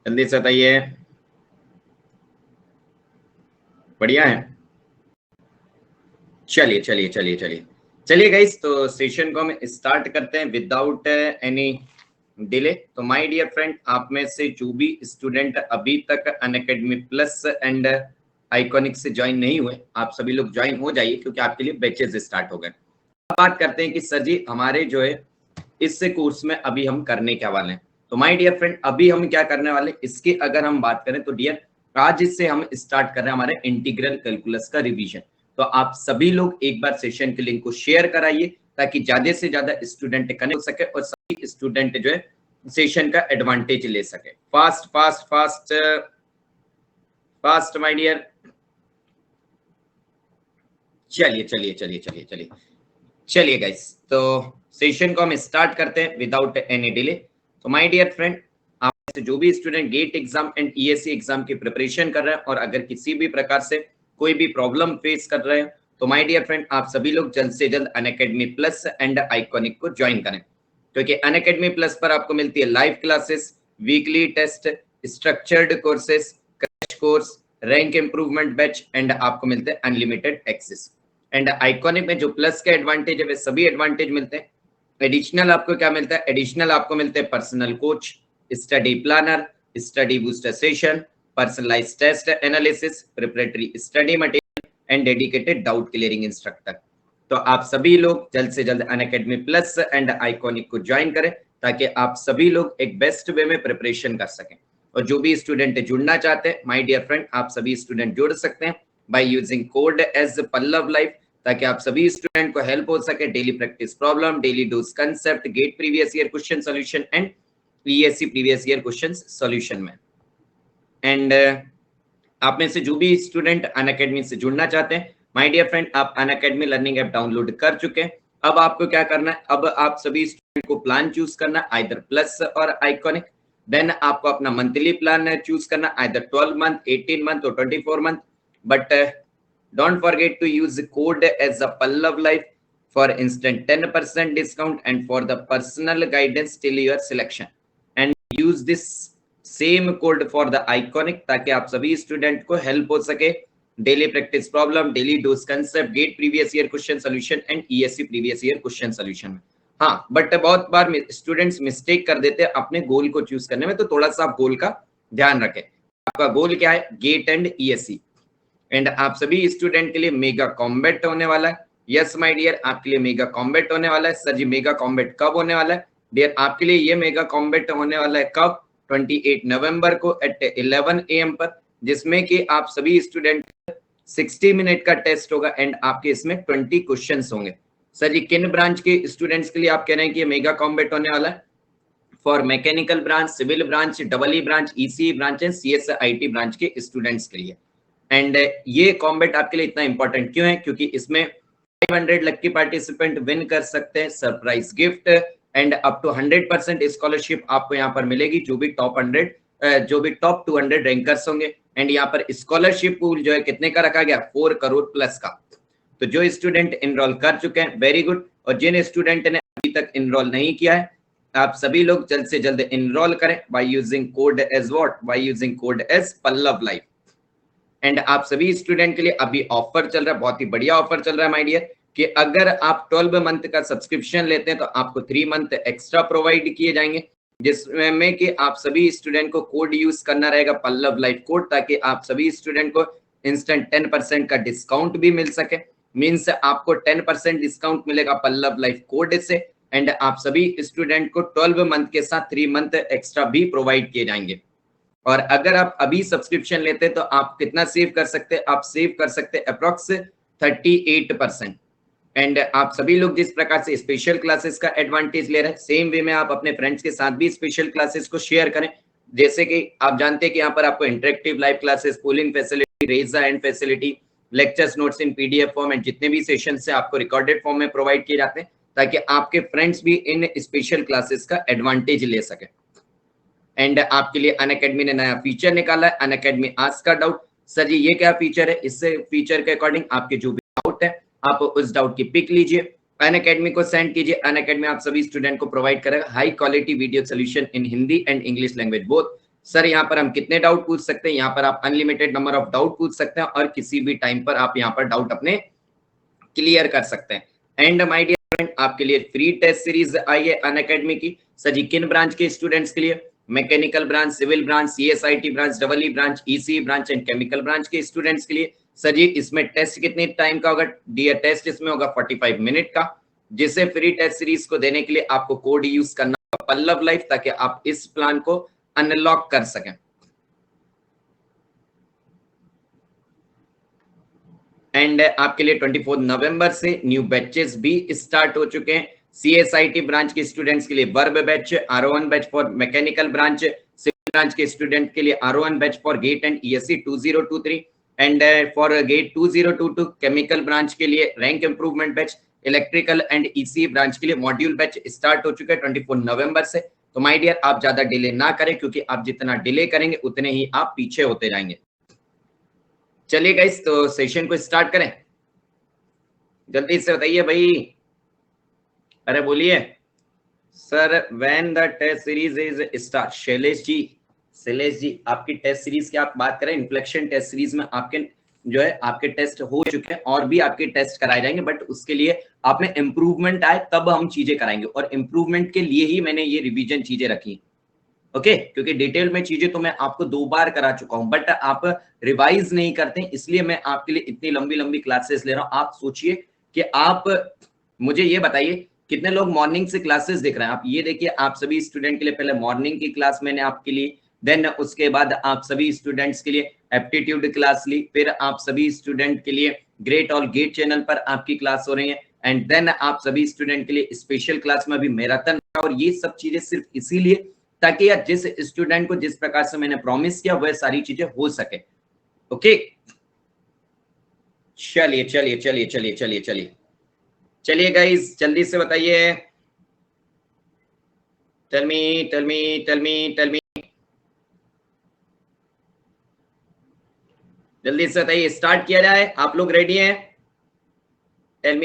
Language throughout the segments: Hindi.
जल्दी से बताइए। बढ़िया है। चलिए चलिए चलिए चलिए चलिए गाइस, तो सेशन को हम स्टार्ट करते हैं विदाउट एनी डिले। तो माय डियर फ्रेंड, आप में से जो भी स्टूडेंट अभी तक अनअकैडमी प्लस एंड आइकॉनिक से ज्वाइन नहीं हुए, आप सभी लोग ज्वाइन हो जाइए क्योंकि आपके लिए बैचेस स्टार्ट हो गए। अब बात करते हैं कि सर जी हमारे जो है इस कोर्स में अभी हम करने क्या वाले हैं। तो माय डियर फ्रेंड, अभी हम क्या करने वाले इसकी अगर हम बात करें तो डियर, आज इससे हम स्टार्ट कर रहे हैं हमारे इंटीग्रल कैलकुलस का रिवीजन। तो आप सभी लोग एक बार सेशन के लिंक को शेयर कराइए ताकि ज्यादा से ज्यादा स्टूडेंट कनेक्ट हो सके और सभी स्टूडेंट जो है सेशन का एडवांटेज ले सके। Fast fast fast fast my dear. चलिए चलिए चलिए चलिए चलिए चलिए गाइस, तो सेशन को हम स्टार्ट करते हैं विदाउट एनी डिले। तो माय डियर फ्रेंड, आप से जो भी student gate exam and ESC exam की प्रिपरेशन कर रहे हैं और अगर किसी भी प्रकार से कोई भी प्रॉब्लम फेस कर रहे हैं, तो माय डियर फ्रेंड आप सभी लोग जल्द से जल्द अनअकैडमी प्लस एंड आइकॉनिक को ज्वाइन करें, क्योंकि अनअकैडमी प्लस पर आपको मिलती है live classes, weekly test, structured courses, crash course, rank improvement batch and आपको मिलते हैं अनलिमिटेड एक्सेस। एंड आइकॉनिक में जो प्लस के एडवांटेज है वे सभी एडवांटेज मिलते हैं। एडिशनल आपको क्या मिलता है? एडिशनल आपको मिलते हैं personal coach, study planner, study booster session, personalized test analysis, preparatory study material and dedicated doubt clearing instructor. तो आप सभी लोग जल्द से जल्द अनअकैडमी प्लस एंड आइकॉनिक को ज्वाइन करें ताकि आप सभी लोग एक बेस्ट वे में प्रिपरेशन कर सकें। और जो भी स्टूडेंट जुड़ना चाहते हैं माय डियर फ्रेंड, आप सभी स्टूडेंट जुड़ सकते हैं by using code as Pallav live, ताकि आप सभी स्टूडेंट को हेल्प हो सके daily practice problem, daily dose concept, GATE previous year question solution and ESE previous year question solution में। एंड आप में से जो भी स्टूडेंट अनअकैडमी से जुड़ना चाहते हैं माय डियर फ्रेंड, आप अनअकैडमी लर्निंग ऐप डाउनलोड कर चुके हैं। अब आपको क्या करना है, अब आप सभी स्टूडेंट को प्लान चूज करना है, आइदर प्लस और आइकॉनिक। देन आपको अपना मंथली प्लान चूज करना, आइदर 12 मंथ, 18 मंथ और 24 month. But don't forget to use the code as a Pallav Life for instant 10% discount and for the personal guidance till your selection, and use this same code for the iconic ताकि आप सभी स्टूडेंट को हेल्प हो सके daily practice problem, daily dose concept, GATE previous year question solution and ESE previous year question solution में। हाँ, बट बहुत बार स्टूडेंट्स मिस्टेक कर देते हैं अपने गोल को चूज करने में, तो थोड़ा सा आप गोल का ध्यान रखें। आपका गोल क्या है? Gate and ESC. एंड आप सभी स्टूडेंट के लिए मेगा कॉम्बैट होने वाला है। यस माय डियर, आपके लिए मेगा कॉम्बैट होने वाला है। सर जी मेगा कॉम्बैट कब होने वाला है? डियर आपके लिए ये मेगा कॉम्बैट होने वाला है कब? 28 नवंबर को एट 11 AM पर, जिसमें कि आप सभी स्टूडेंट 60 मिनट का टेस्ट होगा एंड आपके इसमें 20 क्वेश्चंस होंगे। सर जी किन ब्रांच के स्टूडेंट्स के लिए आप कह रहे हैं कि ये मेगा कॉम्बैट होने वाला है? For mechanical branch, civil branch, double E branch, ECE branch and CSIT branch के स्टूडेंट्स के लिए। एंड ये कॉम्बैट आपके लिए इतना इंपॉर्टेंट क्यों है? क्योंकि इसमें 500 लकी पार्टिसिपेंट विन कर सकते हैं surprise gift and up to 100% scholarship आपको यहाँ पर मिलेगी जो भी टॉप 100 जो भी टॉप 200 रैंकर्स होंगे। एंड यहाँ पर स्कॉलरशिप पूल जो है कितने का रखा गया? 4 करोड़ प्लस का। तो जो स्टूडेंट इनरोल कर चुके हैं वेरी गुड, और जिन स्टूडेंट ने अभी तक इनरोल नहीं किया है आप सभी लोग जल्द से जल्द इनरोल करें by using code as what? By using code as Pallav live. And आप सभी स्टूडेंट के लिए अभी ऑफर चल रहा है, बहुत ही बढ़िया ऑफर चल रहा है माय डियर, कि अगर आप 12 मंथ का सब्सक्रिप्शन लेते हैं तो आपको 3 मंथ एक्स्ट्रा प्रोवाइड किए जाएंगे, जिसमें कि आप सभी स्टूडेंट को कोड यूज करना रहेगा पल्लव लाइफ कोड, ताकि आप सभी स्टूडेंट को इंस्टेंट 10% का डिस्काउंट भी मिल सके। मीन्स आपको 10% डिस्काउंट मिलेगा पल्लव लाइफ कोड से। एंड आप सभी स्टूडेंट को 12 मंथ के साथ 3 मंथ एक्स्ट्रा भी प्रोवाइड किए जाएंगे। और अगर आप अभी सब्सक्रिप्शन लेते हैं तो आप कितना सेव कर सकते हैं? आप सेव कर सकते हैं अप्रोक्स 38%। एंड आप सभी लोग जिस प्रकार से स्पेशल क्लासेस का एडवांटेज ले रहे हैं, सेम वे में आप अपने फ्रेंड्स के साथ भी स्पेशल क्लासेस को शेयर करें। जैसे कि आप जानते हैं कि यहाँ पर आपको interactive live classes, polling facility, raise the hand facility, lectures notes in PDF form and जितने भी सेशन से आपको रिकॉर्डेड फॉर्म में प्रोवाइड किए जाते हैं, ताकि आपके फ्रेंड्स भी इन स्पेशल क्लासेस का एडवांटेज ले सके। एंड आपके लिए अनअकैडमी ने नया फीचर निकाला है, अनअकैडमी आस्क का डाउट। सर जी ये क्या फीचर है? इससे फीचर के अकॉर्डिंग आपके जो भी डाउट है आप उस डाउट की पिक लीजिए, अनअकैडमी को सेंड कीजिए। अनअकैडमी आप सभी स्टूडेंट को प्रोवाइड करेगा high quality video solution in Hindi and English language both, sir यहाँ पर हम कितने डाउट पूछ सकते हैं? यहाँ पर आप अनलिमिटेड नंबर ऑफ डाउट पूछ सकते हैं और किसी भी टाइम पर आप यहाँ पर डाउट अपने क्लियर कर सकते हैं। एंड माय डियर फ्रेंड, आपके लिए फ्री टेस्ट सीरीज आई है अनअकैडमी की। सर जी किन ब्रांच के स्टूडेंट्स के लिए? Mechanical branch, civil branch, CSIT branch, double E branch, EC branch and chemical branch के स्टूडेंट्स के लिए। सर जी इसमें टेस्ट कितने टाइम का होगा? डियर टेस्ट इसमें होगा 45 मिनट का, जिसे फ्री टेस्ट सीरीज को देने के लिए आपको कोड यूज करना होगा पल्लव लाइफ, ताकि आप इस प्लान को अनलॉक कर सकें। एंड आपके लिए 24 नवंबर से न्यू बैचेस भी स्टार्ट हो चुके हैं। सीएसआईटी ब्रांच के स्टूडेंट्स के लिए वर्ब बैच, आर1 batch for mechanical branch, civil branch के स्टूडेंट के लिए आर1 batch for GATE and ESE 2023 and for GATE 2022 chemical branch के लिए rank improvement batch, electrical and EC branch के लिए मॉड्यूल बैच स्टार्ट हो चुके हैं 24 नवंबर से। तो माय डियर आप ज्यादा डिले ना करें, क्योंकि आप जितना डिले करेंगे उतने ही आप पीछे होते जाएंगे। चलिए गाइस, तो सेशन को स्टार्ट करें। जल्दी से बताइए भाई, अरे बोलिए sir. When the test series is start, Shailesh ji आपकी टेस्ट सीरीज की आप बात करें, इन्फ्लेक्शन टेस्ट सीरीज में आपके जो है आपके टेस्ट हो चुके हैं और भी आपके टेस्ट कराए जाएंगे, बट उसके लिए आप में इम्प्रूवमेंट आए तब हम चीजें कराएंगे, और इम्प्रूवमेंट के लिए ही मैंने ये रिवीजन चीजें रखी। ओके क्योंकि डिटेल में चीजें तो मैं आपको 2 बार करा चुका हूं, बट आप रिवाइज नहीं करते, इसलिए मैं आपके लिए इतनी लंबी लंबी क्लासेस ले रहा हूं। आप सोचिए कि आप मुझे ये बताइए कितने लोग मॉर्निंग से क्लासेस देख रहे हैं। आप ये देखिए, आप सभी स्टूडेंट के लिए पहले मॉर्निंग की क्लास मैंने आपके लिए, देन उसके बाद आप सभी स्टूडेंट्स के लिए एप्टीट्यूड क्लास ली, फिर आप सभी स्टूडेंट के लिए ग्रेट ऑल गेट चैनल पर आपकी क्लास हो रही है, एंड देन आप सभी स्टूडेंट के लिए स्पेशल क्लास में भी मैराथन। और ये सब चीजें सिर्फ इसीलिए ताकि यार जिस स्टूडेंट को जिस प्रकार से मैंने प्रॉमिस किया वह सारी चीजें हो सके। ओके चलिए चलिए चलिए चलिए चलिए चलिए चलिए गाइस जल्दी से बताइए। Tell me tell me tell me tell me, जल्दी से बताइए, स्टार्ट किया जाए। आप लोग रेडी हैं? Tell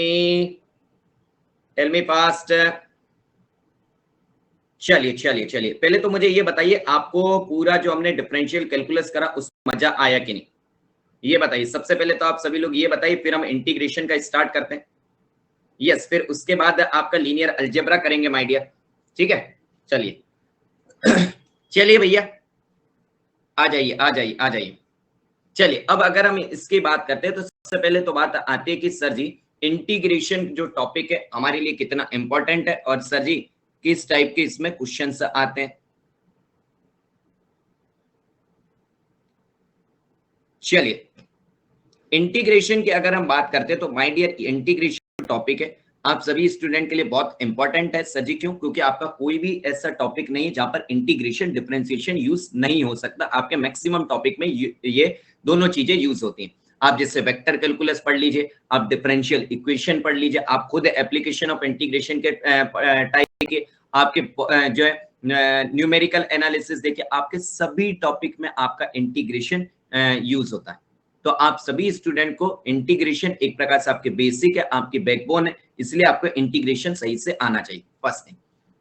me fast. चलिए चलिए चलिए, पहले तो मुझे ये बताइए, आपको पूरा जो हमने डिफरेंशियल कैलकुलस करा उसमें मजा आया कि नहीं, ये बताइए। सबसे पहले तो आप सभी लोग ये बताइए, फिर हम इंटीग्रेशन का स्टार्ट करते हैं। यस, फिर उसके बाद आपका लीनियर अलजेब्रा करेंगे माय डियर, ठीक है। चलिए चलिए भैया, आ जाइए आ जाइए आ जाइए। चलिए अब अगर हम इसकी बात करते हैं तो सबसे पहले तो बात आती है कि सर जी इंटीग्रेशन जो टॉपिक है हमारे लिए कितना इंपॉर्टेंट है, और सर जी किस टाइप के इसमें क्वेश्चंस आते हैं। चलिए इंटीग्रेशन की अगर हम बात करते हैं तो माय डियर इंटीग्रेशन टॉपिक है आप सभी स्टूडेंट के लिए बहुत इंपॉर्टेंट है। सर जी क्यों? क्योंकि आपका कोई भी ऐसा टॉपिक नहीं है जहां पर इंटीग्रेशन डिफरेंशिएशन यूज नहीं हो सकता। आपके मैक्सिमम टॉपिक में ये दोनों चीजें यूज होती हैं। आप जैसे वेक्टर कैलकुलस पढ़ लीजिए, आप डिफरेंशियल इक्वेशन पढ़ लीजिए, आप खुद एप्लीकेशन ऑफ इंटीग्रेशन के टाइप के आपके जो है न्यूमेरिकल एनालिसिस देखिए, आपके सभी टॉपिक में आपका इंटीग्रेशन यूज होता है। तो आप सभी स्टूडेंट को इंटीग्रेशन एक प्रकार से आपके बेसिक है, आपकी बैकबोन है, इसलिए आपको इंटीग्रेशन सही से आना चाहिए, फर्स्ट थिंग।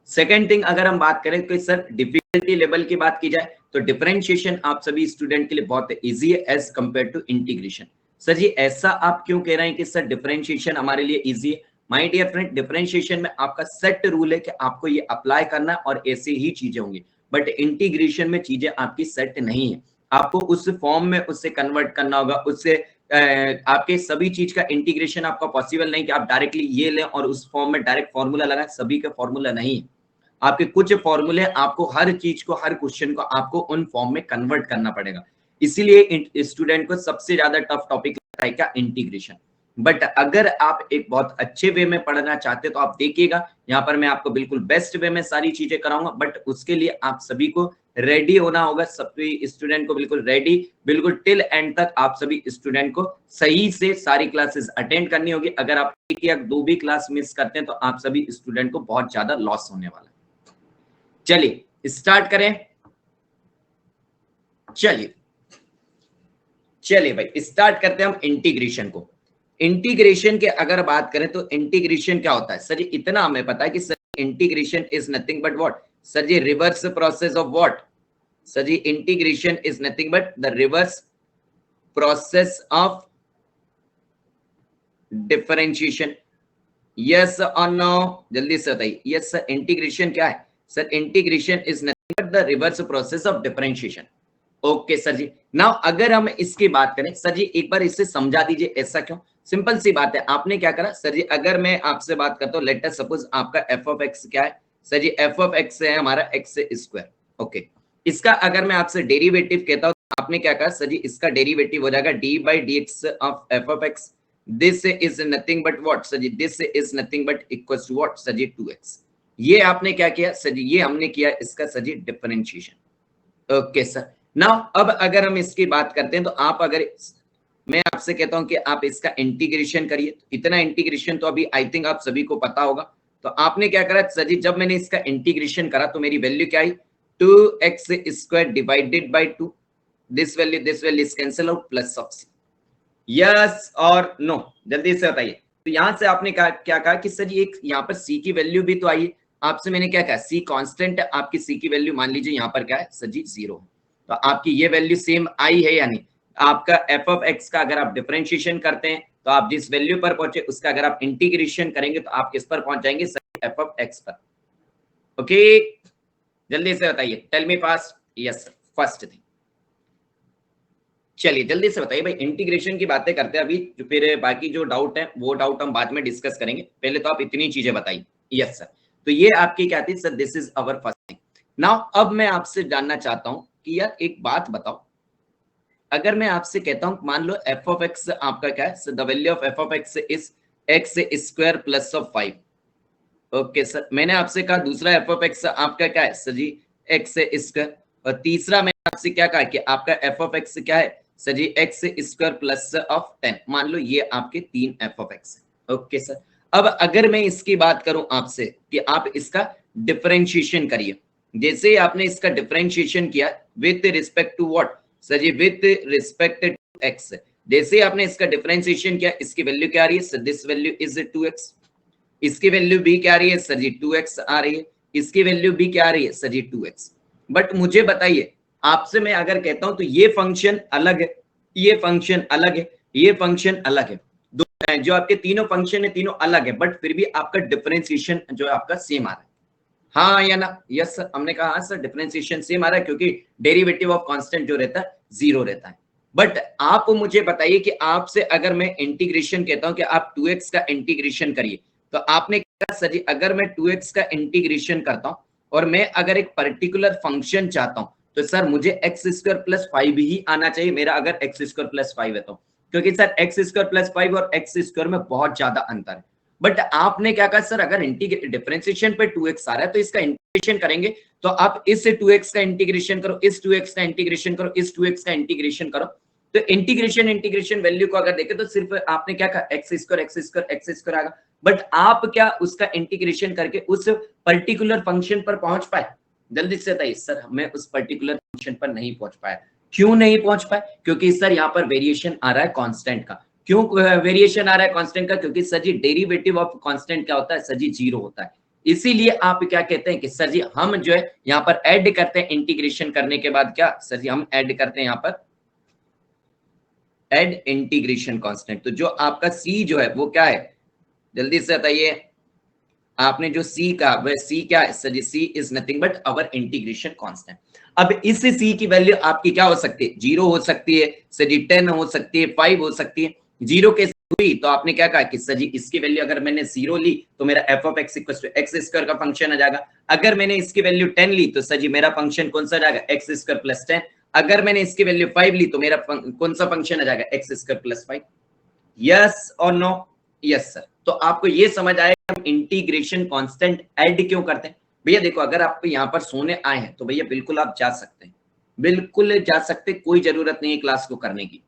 सेकंड थिंग अगर हम बात करें कि सर डिफिकल्टी लेवल की बात की जाए तो डिफरेंशिएशन आप सभी स्टूडेंट के लिए बहुत इजी है as compare to integration. Sir ji ऐसा आप क्यों कह रहे हैं कि सर डिफरेंशिएशन हमारे लिए इजी है? माय डियर फ्रेंड, डिफरेंशिएशन में आपका सेट रूल है कि आपको ये अप्लाई करना है और ऐसे ही चीजें होंगी, बट इंटीग्रेशन में चीजें आपकी सेट नहीं है। आपको उस फॉर्म में उससे कन्वर्ट करना होगा, उससे आपके सभी चीज का इंटीग्रेशन आपका पॉसिबल नहीं कि आप डायरेक्टली ये लें और उस फॉर्म में डायरेक्ट फॉर्मूला लगाएं, सभी का फॉर्मूला नहीं है। आपके कुछ फॉर्मूले आपको हर चीज को, हर क्वेश्चन को आपको उन फॉर्म में कन्वर्ट करना पड़ेगा। इसीलिए स्टूडेंट को सबसे ज्यादा टफ टॉपिक लगता है क्या? इंटीग्रेशन। बट अगर आप एक बहुत अच्छे वे में पढ़ना चाहते तो आप देखिएगा, यहाँ पर मैं आपको बिल्कुल बेस्ट वे में सारी चीजें कराऊंगा, बट उसके लिए आप सभी को रेडी होना होगा। सभी स्टूडेंट को बिल्कुल रेडी, बिल्कुल टिल एंड तक आप सभी स्टूडेंट को सही से सारी क्लासेस अटेंड करनी होगी। अगर आप एक या दो भी क्लास मिस करते हैं तो आप सभी स्टूडेंट को बहुत ज्यादा लॉस होने वाला है। चलिए स्टार्ट करें। चलिए चलिए भाई स्टार्ट करते हैं हम इंटीग्रेशन को। इंटीग्रेशन के अगर बात करें तो इंटीग्रेशन क्या होता है? सर जी इतना हमें पता है कि sir integration is nothing but what? Sir ji reverse process of what? Sir ji integration is nothing but the reverse process of differentiation, yes और नो, जल्दी से बताइए। यस सर, इंटीग्रेशन क्या है sir? Integration is nothing but the reverse process of differentiation. Okay sir ji. Now अगर हम इसकी बात करें सर जी, एक बार इसे समझा दीजिए, ऐसा क्यों? सिंपल सी बात है, आपने क्या करा सर जी, अगर मैं आपसे बात करता हूँ, लेट अस सपोज आपका एफ ऑफ एक्स क्या है sir ji? F of X है हमारा एक्स स्क्वायर। ओके, इसका अगर मैं आपसे डेरिवेटिव कहता हूँ, आपने क्या कहा सर जी? इसका डेरिवेटिव हो जाएगा D by D X of F of X. This is nothing but what sir ji? This is nothing but equal to what sir ji? 2x। ये आपने क्या किया सर जी? ये हमने किया इसका सर जी डिफरेंशिएशन। Okay sir. नाउ अब अगर हम इसकी बात करते हैं तो आप अगर मैं आपसे कहता हूं कि आप इसका इंटीग्रेशन करिए, तो इतना इंटीग्रेशन तो अभी आई थिंक आप सभी को पता होगा। तो आपने क्या करा सर जी? जब मैंने इसका इंटीग्रेशन करा तो मेरी वैल्यू क्या आई? 2x² divided by 2। This value is cancel out, plus of C. Yes और नो, जल्दी से बताइए। तो यहां से आपने क्या कहा कि सर जी एक यहाँ पर सी की वैल्यू भी तो आई है। आपसे मैंने क्या कहा? सी कांस्टेंट है, आपकी सी की वैल्यू मान लीजिए यहाँ पर क्या है सर जी? 0। तो आपकी ये वैल्यू सेम आई है या नहीं? आपका एफ ऑफ एक्स का अगर आप डिफरेंशिएशन करते हैं तो आप जिस वैल्यू पर पहुंचे उसका अगर आप इंटीग्रेशन करेंगे तो आप किस पर पहुंच जाएंगे सर? एफ ऑफ एक्स पर। ओके, जल्दी से बताइए, tell me fast. Yes sir, first thing. चलिए जल्दी से बताइए भाई, इंटीग्रेशन की बातें करते हैं अभी, जो फिर बाकी जो डाउट है वो डाउट हम बाद में डिस्कस करेंगे। पहले तो आप इतनी चीजें बताइए। यस सर, तो ये आपकी क्या थी sir? This is our first thing. Now अब मैं आपसे जानना चाहता हूं कि यार एक बात बताओ, अगर मैं आपसे कहता हूं मान लो एफ ऑफ एक्स आपका क्या है? The value of F of x is x square plus of 5। Okay sir, मैंने आपसे कहा दूसरा एफ ऑफ एक्स आपका क्या है सर जी? X square. और तीसरा मैंने आपसे क्या कहा कि आपका एफ ऑफ एक्स क्या है sir ji? X square plus of 10। मान लो ये आपके 3 एफ ऑफ एक्स है। ओके सर, अब अगर मैं इसकी बात करूं आपसे कि आप इसका डिफरेंशिएशन करिए, जैसे ही आपने इसका डिफरेंशिएशन किया with respect to what sir ji? With respect to X. जैसे ही आपने इसका डिफरेंशिएशन किया, इसकी वैल्यू क्या आ रही है sir? This value is 2x। इसकी वैल्यू भी क्या आ रही है सर जी? 2x आ रही है। इसकी वैल्यू भी क्या आ रही है सर जी? 2x। बट मुझे बताइए, आपसे मैं अगर कहता हूं तो ये फंक्शन अलग है, ये फंक्शन अलग है, ये फंक्शन अलग है, दो जो आपके तीनों फंक्शन है तीनों अलग है, बट फिर भी आपका डिफरेंशिएशन जो है आपका सेम आ रहा है। हाँ या ना? यस सर, हमने कहा हाँ सर, डिफरेंशिएशन सेम आ रहा है क्योंकि डेरिवेटिव ऑफ कांस्टेंट जो रहता है 0 रहता है। बट आप मुझे बताइए कि आपसे अगर मैं इंटीग्रेशन कहता हूं कि आप 2x का इंटीग्रेशन करिए, तो आपने कहा सर जी अगर मैं 2x का इंटीग्रेशन करता हूं और मैं अगर एक पर्टिकुलर फंक्शन चाहता हूं तो सर मुझे x² + 5 ही आना चाहिए मेरा, अगर x² + 5 है तो, क्योंकि सर x² + 5 और x² में बहुत ज्यादा अंतर है। बट आपने क्या कहा सर? अगर डिफरेंशिएशन पे 2x आ रहा है तो इसका इंटीग्रेशन करेंगे, तो आप इस 2x का इंटीग्रेशन करो, इस 2x का इंटीग्रेशन करो, इस 2x का इंटीग्रेशन करो। तो इंटीग्रेशन वैल्यू को अगर देखें तो सिर्फ आपने क्या कहा? x² आएगा। बट आप क्या उसका इंटीग्रेशन करके उस पर्टिकुलर फंक्शन पर पहुंच पाए? जल्दी से बताइए सर, मैं उस पर्टिकुलर फंक्शन पर नहीं पहुंच पाया। क्यों नहीं पहुंच पाए? क्योंकि सर यहाँ पर वेरिएशन आ रहा है कांस्टेंट का। क्यों वेरिएशन आ रहा है कांस्टेंट का? क्योंकि sir ji derivative of constant क्या होता है सर जी? 0 होता है। इसीलिए आप क्या कहते हैं कि सर जी हम जो है यहाँ पर ऐड करते हैं, इंटीग्रेशन करने के बाद क्या सर जी हम ऐड करते हैं यहाँ पर ऐड इंटीग्रेशन कांस्टेंट। तो जो आपका सी जो है वो क्या है? जल्दी से बताइए, आपने जो सी का वह सी क्या है sir ji? C is nothing but our integration constant. अब इस सी की वैल्यू आपकी क्या हो सकती है? 0 हो सकती है सर जी, 10 हो सकती है, 5 हो सकती है। 0 के हुई तो आपने क्या कहा कि सर जी इसकी वैल्यू अगर मैंने 0 ली तो मेरा F of X equal to x² का फंक्शन आ जाएगा। अगर मैंने इसकी वैल्यू 10 ली तो सर जी मेरा फंक्शन कौन सा आ जाएगा? x² + 10। अगर मैंने इसकी वैल्यू 5 ली तो मेरा कौन सा फंक्शन आ जाएगा? x² + 5। यस और नो? Yes sir. तो आपको ये समझ आया हम इंटीग्रेशन कांस्टेंट ऐड क्यों करते हैं? भैया देखो, अगर आप यहाँ पर सोने आए हैं तो भैया बिल्कुल आप जा सकते हैं, बिल्कुल जा सकते, कोई जरूरत नहीं है क्लास को करने की।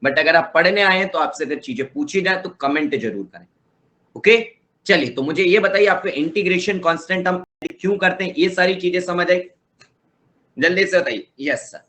बट अगर आप पढ़ने आए हैं तो आपसे अगर चीजें पूछी जाए तो कमेंट जरूर करें। ओके, चलिए तो मुझे ये बताइए आपको इंटीग्रेशन कांस्टेंट हम क्यों करते हैं? ये सारी चीजें समझ आई? जल्दी से बताइए। Yes sir.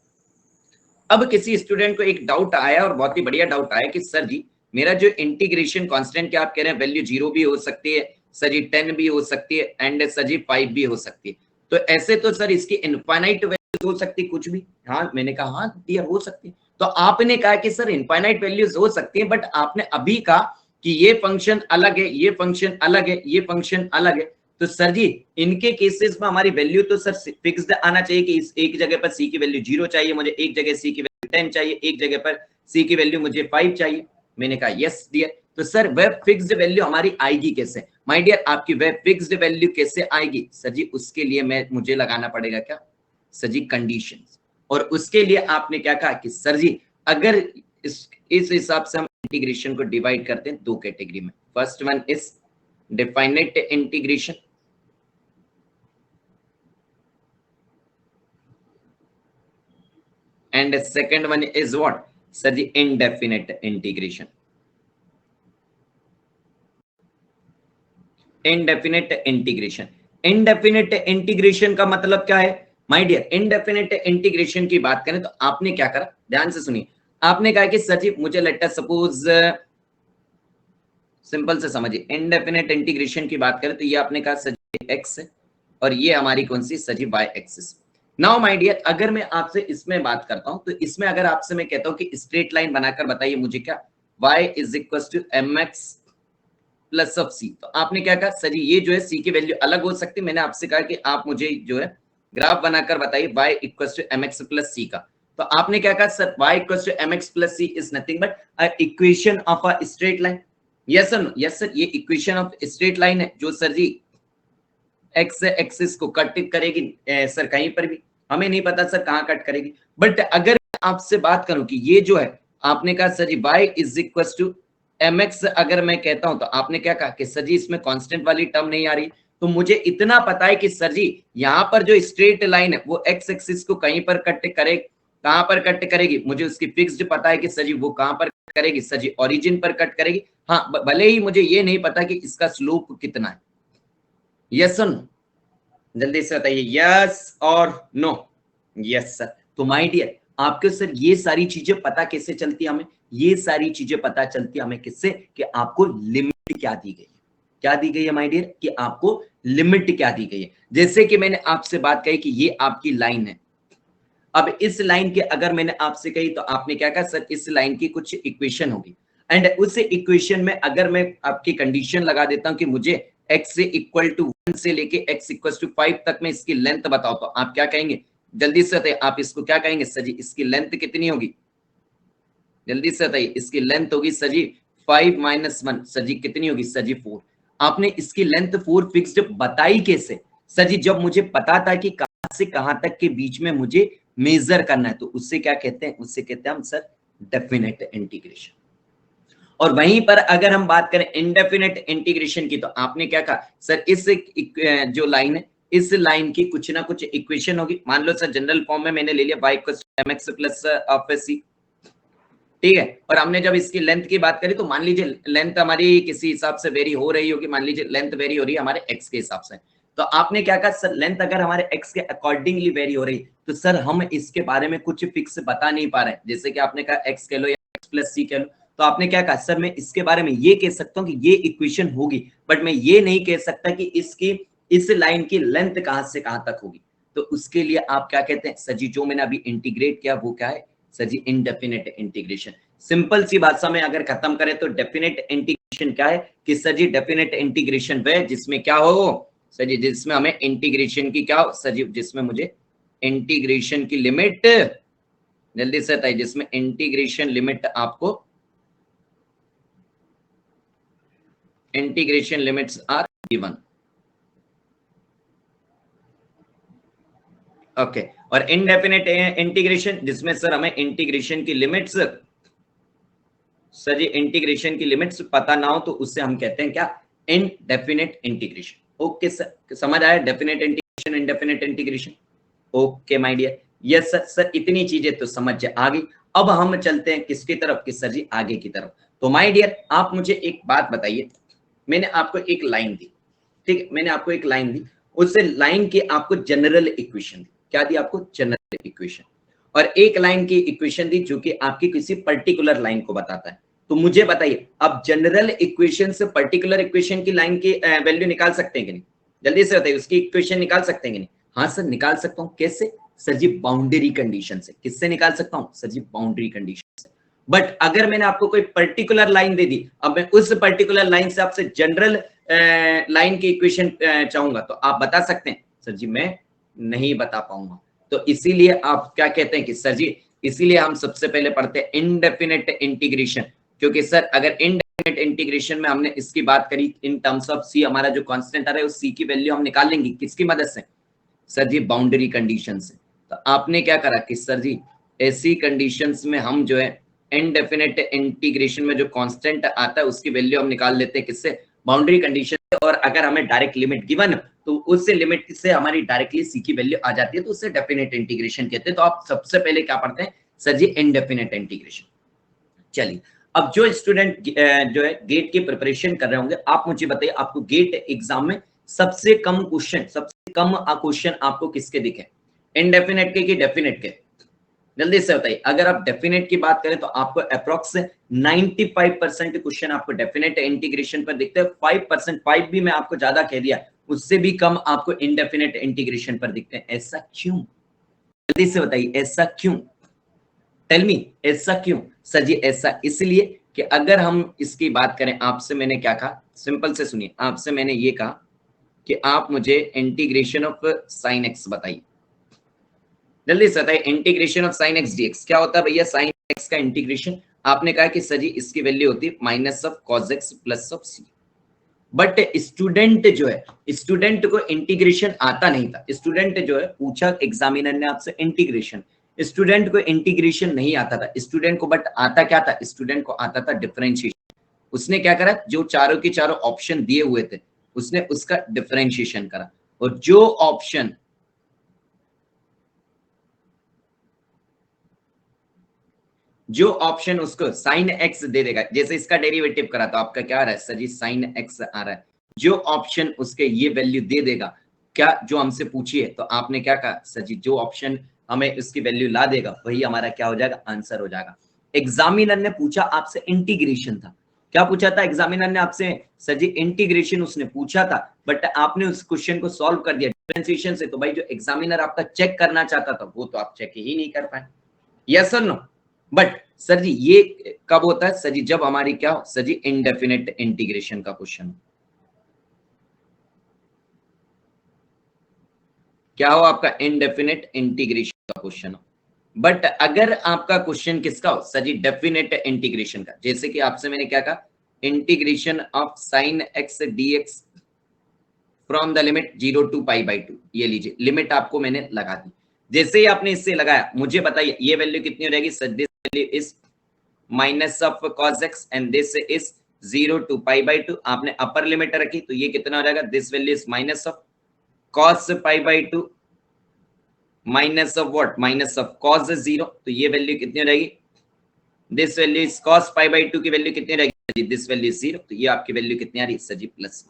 अब किसी स्टूडेंट को एक डाउट आया और बहुत ही बढ़िया डाउट आया कि सर जी मेरा जो इंटीग्रेशन कांस्टेंट क्या आप कह रहे हैं वैल्यू 0 भी हो सकती है सर जी, 10 भी हो सकती है एंड सर जी 5 भी हो सकती है, तो ऐसे तो सर इसकी इनफाइनाइट वैल्यूज हो सकती कुछ भी। हाँ मैंने कहा हाँ डियर हो सकती है। तो आपने कहा कि सर इनफाइनाइट वैल्यूज हो सकती है, बट आपने अभी कहा कि ये फंक्शन अलग है, ये फंक्शन अलग है, ये फंक्शन अलग है। तो सर जी इनके केसेस में हमारी वैल्यू तो सर फिक्स्ड आना चाहिए कि इस एक जगह पर सी की वैल्यू 0 चाहिए मुझे, एक जगह सी की वैल्यू 10 चाहिए, एक जगह पर सी की वैल्यू मुझे 5 चाहिए। मैंने कहा यस डियर। तो सर वह फिक्स्ड वैल्यू हमारी आएगी कैसे माय डियर, आपकी वह फिक्स्ड वैल्यू कैसे आएगी सर जी? उसके लिए मुझे लगाना पड़ेगा क्या सर जी कंडीशंस। और उसके लिए आपने क्या कहा कि सर जी अगर इस हिसाब से हम इंटीग्रेशन को डिवाइड करते हैं दो कैटेगरी में। First one is definite integration and second one is what sir ji indefinite integration. Indefinite integration, indefinite integration का मतलब क्या है माय डियर? इनडेफिनेट इंटीग्रेशन की बात करें तो आपने क्या करा, ध्यान से सुनिए। आपने कहा कि सर जी मुझे लेट अस सपोज सिंपल से समझिए, इनडेफिनेट इंटीग्रेशन की बात करें तो ये आपने कहा सर जी एक्स है और ये हमारी कौन सी sir ji Y axis. Now my dear अगर मैं आपसे इसमें बात करता हूं तो इसमें अगर आपसे मैं कहता हूं कि स्ट्रेट लाइन बनाकर बताइए मुझे क्या y is equal to M X plus of C, तो आपने क्या कहा सर जी ये जो है सी की वैल्यू अलग हो सकती है। मैंने आपसे कहा कि आप मुझे जो है ग्राफ बनाकर बताइए y equal to M X plus C का। तो आपने क्या कहा sir y equal to M X plus C is nothing but a equation of a straight line. Yes sir, yes sir, ये इक्वेशन ऑफ स्ट्रेट लाइन है जो सर जी एक्स एक्सिस को कट करेगी सर कहीं पर भी, हमें नहीं पता सर कहाँ कट करेगी। बट अगर आपसे बात करूं कि ये जो है आपने कहा sir ji y is equal to M X, अगर मैं कहता हूं तो आपने क्या कहा कि सर जी इसमें कांस्टेंट वाली टर्म नहीं आ रही। तो मुझे इतना पता है कि सर जी यहाँ पर जो स्ट्रेट लाइन है वो एक्स एक्सिस को कहीं पर कट करे, कहां पर कट करेगी मुझे उसकी फिक्स्ड पता है कि सर जी वो कहां पर करेगी सर जी ओरिजिन पर कट करेगी। हाँ भले ही मुझे ये नहीं पता कि इसका स्लोप कितना है। यस सुन, जल्दी से बताइए यस और नो। Yes sir. तो माय डियर आपके सर ये सारी चीजें पता कैसे चलती है हमें? ये सारी चीजें पता चलती है हमें किससे कि आपको लिमिट क्या दी गई है। क्या दी गई है माय डियर कि आपको लिमिट क्या दी गई है। जैसे कि मैंने आपसे बात कही कि ये आपकी लाइन है। अब इस लाइन के अगर मैंने आपसे कही तो आपने क्या कहा सर इस लाइन की कुछ इक्वेशन होगी एंड उस इक्वेशन में अगर मैं आपकी कंडीशन लगा देता हूं कि मुझे x से इक्वल टू 1 से लेके x इक्वल टू 5 तक में इसकी लेंथ बताओ, तो आप क्या कहेंगे? जल्दी से बताइए आप इसको क्या कहेंगे सर जी इसकी लेंथ कितनी होगी? जल्दी से बताइए इसकी लेंथ होगी सर जी 5 माइनस 1, सर जी कितनी होगी सर जी 4। आपने इसकी लेंथ 4 फिक्स्ड बताई कैसे सर जी? जब मुझे पता था कि कहां से कहां तक के बीच में मुझे मेजर करना है, तो उससे क्या कहते हैं? उससे कहते हैं हम सर डेफिनेट इंटीग्रेशन। और वहीं पर अगर हम बात करें इनडेफिनेट इंटीग्रेशन की तो आपने क्या कहा सर इस जो लाइन है इस लाइन की कुछ ना कुछ इक्वेशन होगी। मान लो सर जनरल फॉर्म में मैंने ले लिया y equal to M X plus of C, ठीक है। और हमने जब इसकी लेंथ की बात करी तो मान लीजिए लेंथ हमारी किसी हिसाब से वेरी हो रही होगी, मान लीजिए लेंथ वेरी हो रही है हमारे x के हिसाब से। तो आपने क्या कहा सर लेंथ अगर हमारे x के अकॉर्डिंगली वेरी हो रही तो सर हम इसके बारे में कुछ फिक्स बता नहीं पा रहे। जैसे कि आपने कहा x कह लो या x प्लस सी कह लो, तो आपने क्या कहा सर मैं इसके बारे में ये कह सकता हूँ कि ये इक्वेशन होगी, बट मैं ये नहीं कह सकता कि इसकी इस लाइन की लेंथ कहां से कहां तक होगी। तो उसके लिए आप क्या कहते हैं सर जी जो मैंने अभी इंटीग्रेट किया वो क्या है sir ji indefinite integration. Simple सी भाषा में अगर खत्म करें तो डेफिनेट इंटीग्रेशन क्या है कि सर जी डेफिनेट इंटीग्रेशन वह जिसमें क्या हो सर जी जिसमें हमें इंटीग्रेशन की क्या हो सर जी जिसमें मुझे इंटीग्रेशन की लिमिट, जल्दी से बताइए, जिसमें इंटीग्रेशन लिमिट आपको integration limits are given. Okay, और इनडेफिनेट इंटीग्रेशन जिसमें सर हमें इंटीग्रेशन की लिमिट्स, सर जी इंटीग्रेशन की लिमिट्स पता ना हो तो उससे हम कहते हैं क्या इनडेफिनेट इंटीग्रेशन। ओके सर समझ आया definite integration indefinite integration. Okay my dear yes sir. Sir इतनी चीजें तो समझ आ गई। अब हम चलते हैं किसकी तरफ कि सर जी आगे की तरफ। तो माय डियर आप मुझे एक बात बताइए, मैंने आपको एक लाइन दी, ठीक है, मैंने आपको एक लाइन दी, उस लाइन की आपको जनरल इक्वेशन दी। क्या दी आपको? General equation. और एक लाइन की इक्वेशन दी जो कि आपकी किसी पर्टिकुलर लाइन को बताता है। तो मुझे बताइए अब जनरल इक्वेशन से पर्टिकुलर इक्वेशन की लाइन की वैल्यू निकाल सकते हैं कि नहीं? जल्दी से बताइए उसकी इक्वेशन निकाल सकते हैं कि नहीं? हाँ सर निकाल सकता हूं। कैसे? सर जी बाउंड्री कंडीशन से। किससे निकाल सकता हूं सर जी? बाउंड्री कंडीशन से। बट अगर मैंने आपको कोई पर्टिकुलर लाइन दे दी, अब मैं उस पर्टिकुलर लाइन से आपसे जनरल लाइन की इक्वेशन चाहूंगा, तो आप बता सकते हैं? सर जी मैं नहीं बता पाऊंगा। तो इसीलिए आप क्या कहते हैं कि सर जी, इसीलिए हम सबसे पहले पढ़ते हैं इनडेफिनेट इंटीग्रेशन, क्योंकि सर अगर इनडेफिनेट इंटीग्रेशन में हमने इसकी बात करी इन टर्म्स ऑफ सी, हमारा जो कांस्टेंट आ रहा है उस सी की वैल्यू हम निकाल लेंगे किसकी मदद से? सर जी बाउंड्री कंडीशन से। तो आपने क्या करा कि सर जी ऐसी कंडीशंस में हम जो है इनडेफिनेट इंटीग्रेशन में जो कांस्टेंट आता है उसकी वैल्यू हम निकाल लेते हैं किससे? बाउंड्री कंडीशन से। और अगर हमें डायरेक्ट लिमिट गिवन तो उससे लिमिट से हमारी डायरेक्टली सी की वैल्यू आ जाती है, तो उससे डेफिनेट इंटीग्रेशन कहते हैं। तो आप सबसे पहले क्या पढ़ते हैं सर जी? Indefinite integration. चलिए, अब जो स्टूडेंट जो है गेट की प्रिपरेशन कर रहे होंगे, आप मुझे बताइए आपको गेट एग्जाम में सबसे कम क्वेश्चन आपको किसके दिखे? इनडेफिनेट के कि डेफिनेट के? जल्दी से बताइए। अगर आप डेफिनेट की बात करें तो आपको अप्रोक्स 95% क्वेश्चन आपको डेफिनेट इंटीग्रेशन पर दिखते हैं। 5%, 5 भी मैं आपको ज्यादा कह दिया, उससे भी कम आपको इनडेफिनेट इंटीग्रेशन पर दिखते हैं। ऐसा क्यों? जल्दी से बताइए ऐसा क्यों? टेल मी, ऐसा क्यों? सर जी ऐसा इसलिए कि अगर हम इसकी बात करें, आपसे मैंने क्या कहा? सिंपल से सुनिए, आपसे मैंने ये कहा कि आप मुझे इंटीग्रेशन ऑफ साइन एक्स बताइए। जल्दी से बताइए integration of sine x d x क्या होता है भैया? साइन एक्स का इंटीग्रेशन। आपने कहा कि सर जी इसकी वैल्यू होती है minus of cos x plus of c. But student जो है, स्टूडेंट को इंटीग्रेशन आता नहीं था। स्टूडेंट जो है पूछा एग्जामिनर ने आपसे इंटीग्रेशन, स्टूडेंट को इंटीग्रेशन नहीं आता था। स्टूडेंट को बट आता क्या था? स्टूडेंट को आता था डिफरेंशिएशन। उसने क्या करा? जो चारों के चारों ऑप्शन दिए हुए थे उसने उसका डिफरेंशिएशन करा, और जो ऑप्शन उसको साइन एक्स दे देगा, जैसे इसका डेरिवेटिव करा तो आपका क्या आ रहा है सर जी? साइन एक्स आ रहा है। जो ऑप्शन उसके ये वैल्यू दे देगा, क्या जो हमसे पूछी है, तो आपने क्या कहा सर जी? जो ऑप्शन हमें इसकी वैल्यू ला देगा वही हमारा क्या हो जाएगा? आंसर हो जाएगा। एग्जामिनर ने पूछा आपसे इंटीग्रेशन था। क्या पूछा था एग्जामिनर ने आपसे? सर जी इंटीग्रेशन उसने पूछा था, बट आपने उस क्वेश्चन को सॉल्व कर दिया डिफरेंशिएशन से। तो भाई जो एग्जामिनर आपका चेक करना चाहता था वो तो आप चेक ही नहीं कर पाए। यस और नो? बट सर जी ये कब होता है सर जी? जब हमारी क्या हो सर जी? इनडेफिनेट इंटीग्रेशन का क्वेश्चन हो। क्या हो आपका? इनडेफिनेट इंटीग्रेशन का क्वेश्चन हो। बट अगर आपका क्वेश्चन किसका हो सर जी? डेफिनेट इंटीग्रेशन का। जैसे कि आपसे मैंने क्या कहा? Integration of sine x d x from the limit 0 to pi by 2। ये लीजिए लिमिट आपको मैंने लगा दी। जैसे ही आपने इससे लगाया, मुझे बताइए ये वैल्यू कितनी हो जाएगी sir? This value is minus of cos x and this is 0 to pi by 2। आपने अपर लिमिट रखी तो ये कितना हो जाएगा? This value is minus of cos pi by 2 minus of what? Minus of cos 0। तो ये वैल्यू कितनी हो जाएगी? This value is cos pi by 2 की वैल्यू कितनी हो जाएगी? This value is 0। तो ये आपकी वैल्यू कितनी आ रही है सर जी? प्लस।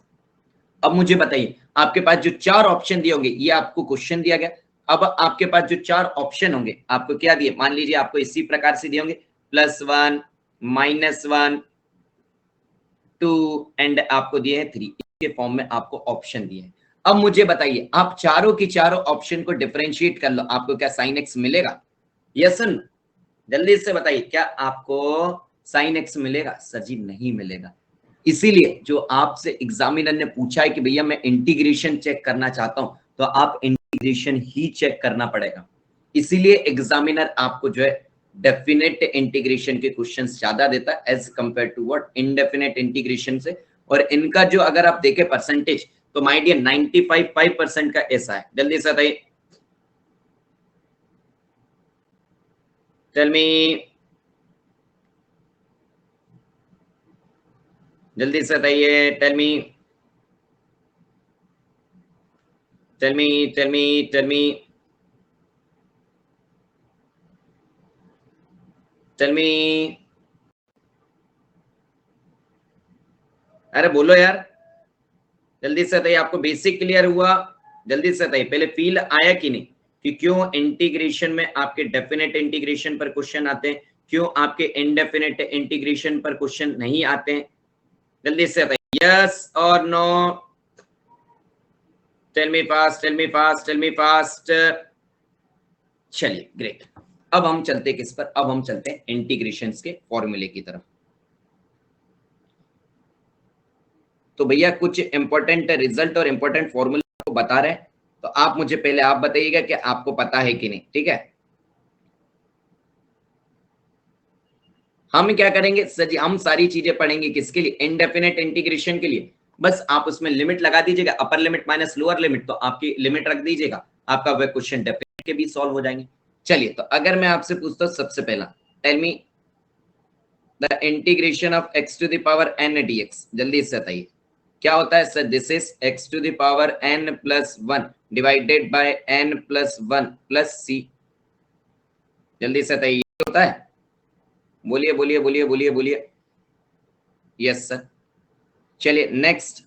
अब मुझे बताइए आपके पास जो चार ऑप्शन दिए होंगे, ये आपको क्वेश्चन दिया गया। अब आपके पास जो चार ऑप्शन होंगे आपको क्या दिए? मान लीजिए आपको इसी प्रकार से दिए होंगे +1 -1 2 एंड आपको दिए हैं 3। इसके फॉर्म में आपको ऑप्शन दिए हैं। अब मुझे बताइए आप चारों की चारों ऑप्शन को डिफरेंशिएट कर लो, आपको क्या साइन एक्स मिलेगा? Yes sir? जल्दी से बताइए क्या आपको साइन एक्स मिलेगा? सर जी नहीं मिलेगा। इसीलिए जो आपसे एग्जामिनर ने पूछा है कि भैया मैं इंटीग्रेशन चेक करना चाहता हूं, तो आप इंटीग्रेशन ही चेक करना पड़ेगा। इसीलिए एग्जामिनर आपको जो है डेफिनेट इंटीग्रेशन के क्वेश्चंस ज्यादा देता है as compare to what? Indefinite integration से। और इनका जो अगर आप देखें परसेंटेज, तो माय डियर 95% का ऐसा है। जल्दी से बताइए, टेल मी, जल्दी से बताइए, tell me, tell me, tell me, tell me, tell me. अरे बोलो यार, जल्दी से बताइए आपको बेसिक क्लियर हुआ? जल्दी से बताइए पहले फील आया कि नहीं कि क्यों इंटीग्रेशन में आपके डेफिनेट इंटीग्रेशन पर क्वेश्चन आते हैं, क्यों आपके इनडेफिनेट इंटीग्रेशन पर क्वेश्चन नहीं आते हैं? जल्दी से बताइए यस और no. Tell me fast, tell me fast, tell me fast. चलिए ग्रेट। अब हम चलते किस पर, अब हम चलते हैं इंटीग्रेशंस के फॉर्मूले की तरफ। तो भैया कुछ इंपॉर्टेंट रिजल्ट और इंपॉर्टेंट फॉर्मूला आपको बता रहे हैं, तो आप मुझे पहले आप बताइएगा कि आपको पता है कि नहीं, ठीक है। हम क्या करेंगे सर जी, हम सारी चीजें पढ़ेंगे किसके लिए, इनडेफिनेट इंटीग्रेशन के लिए। बस आप उसमें लिमिट लगा दीजिएगा, upper limit minus lower limit, तो आपकी लिमिट रख दीजिएगा, आपका वह क्वेश्चन डेफिनेट के भी सॉल्व हो जाएंगे। चलिए, तो अगर मैं आपसे पूछता हूं सबसे पहला, tell me the integration of x to the power n dx, जल्दी से बताइए क्या होता है sir. This is x to the power n plus 1 divided by n plus 1 plus c, जल्दी से बताइए होता है। बोलिए बोलिए बोलिए बोलिए बोलिए। Yes sir. चलिए नेक्स्ट,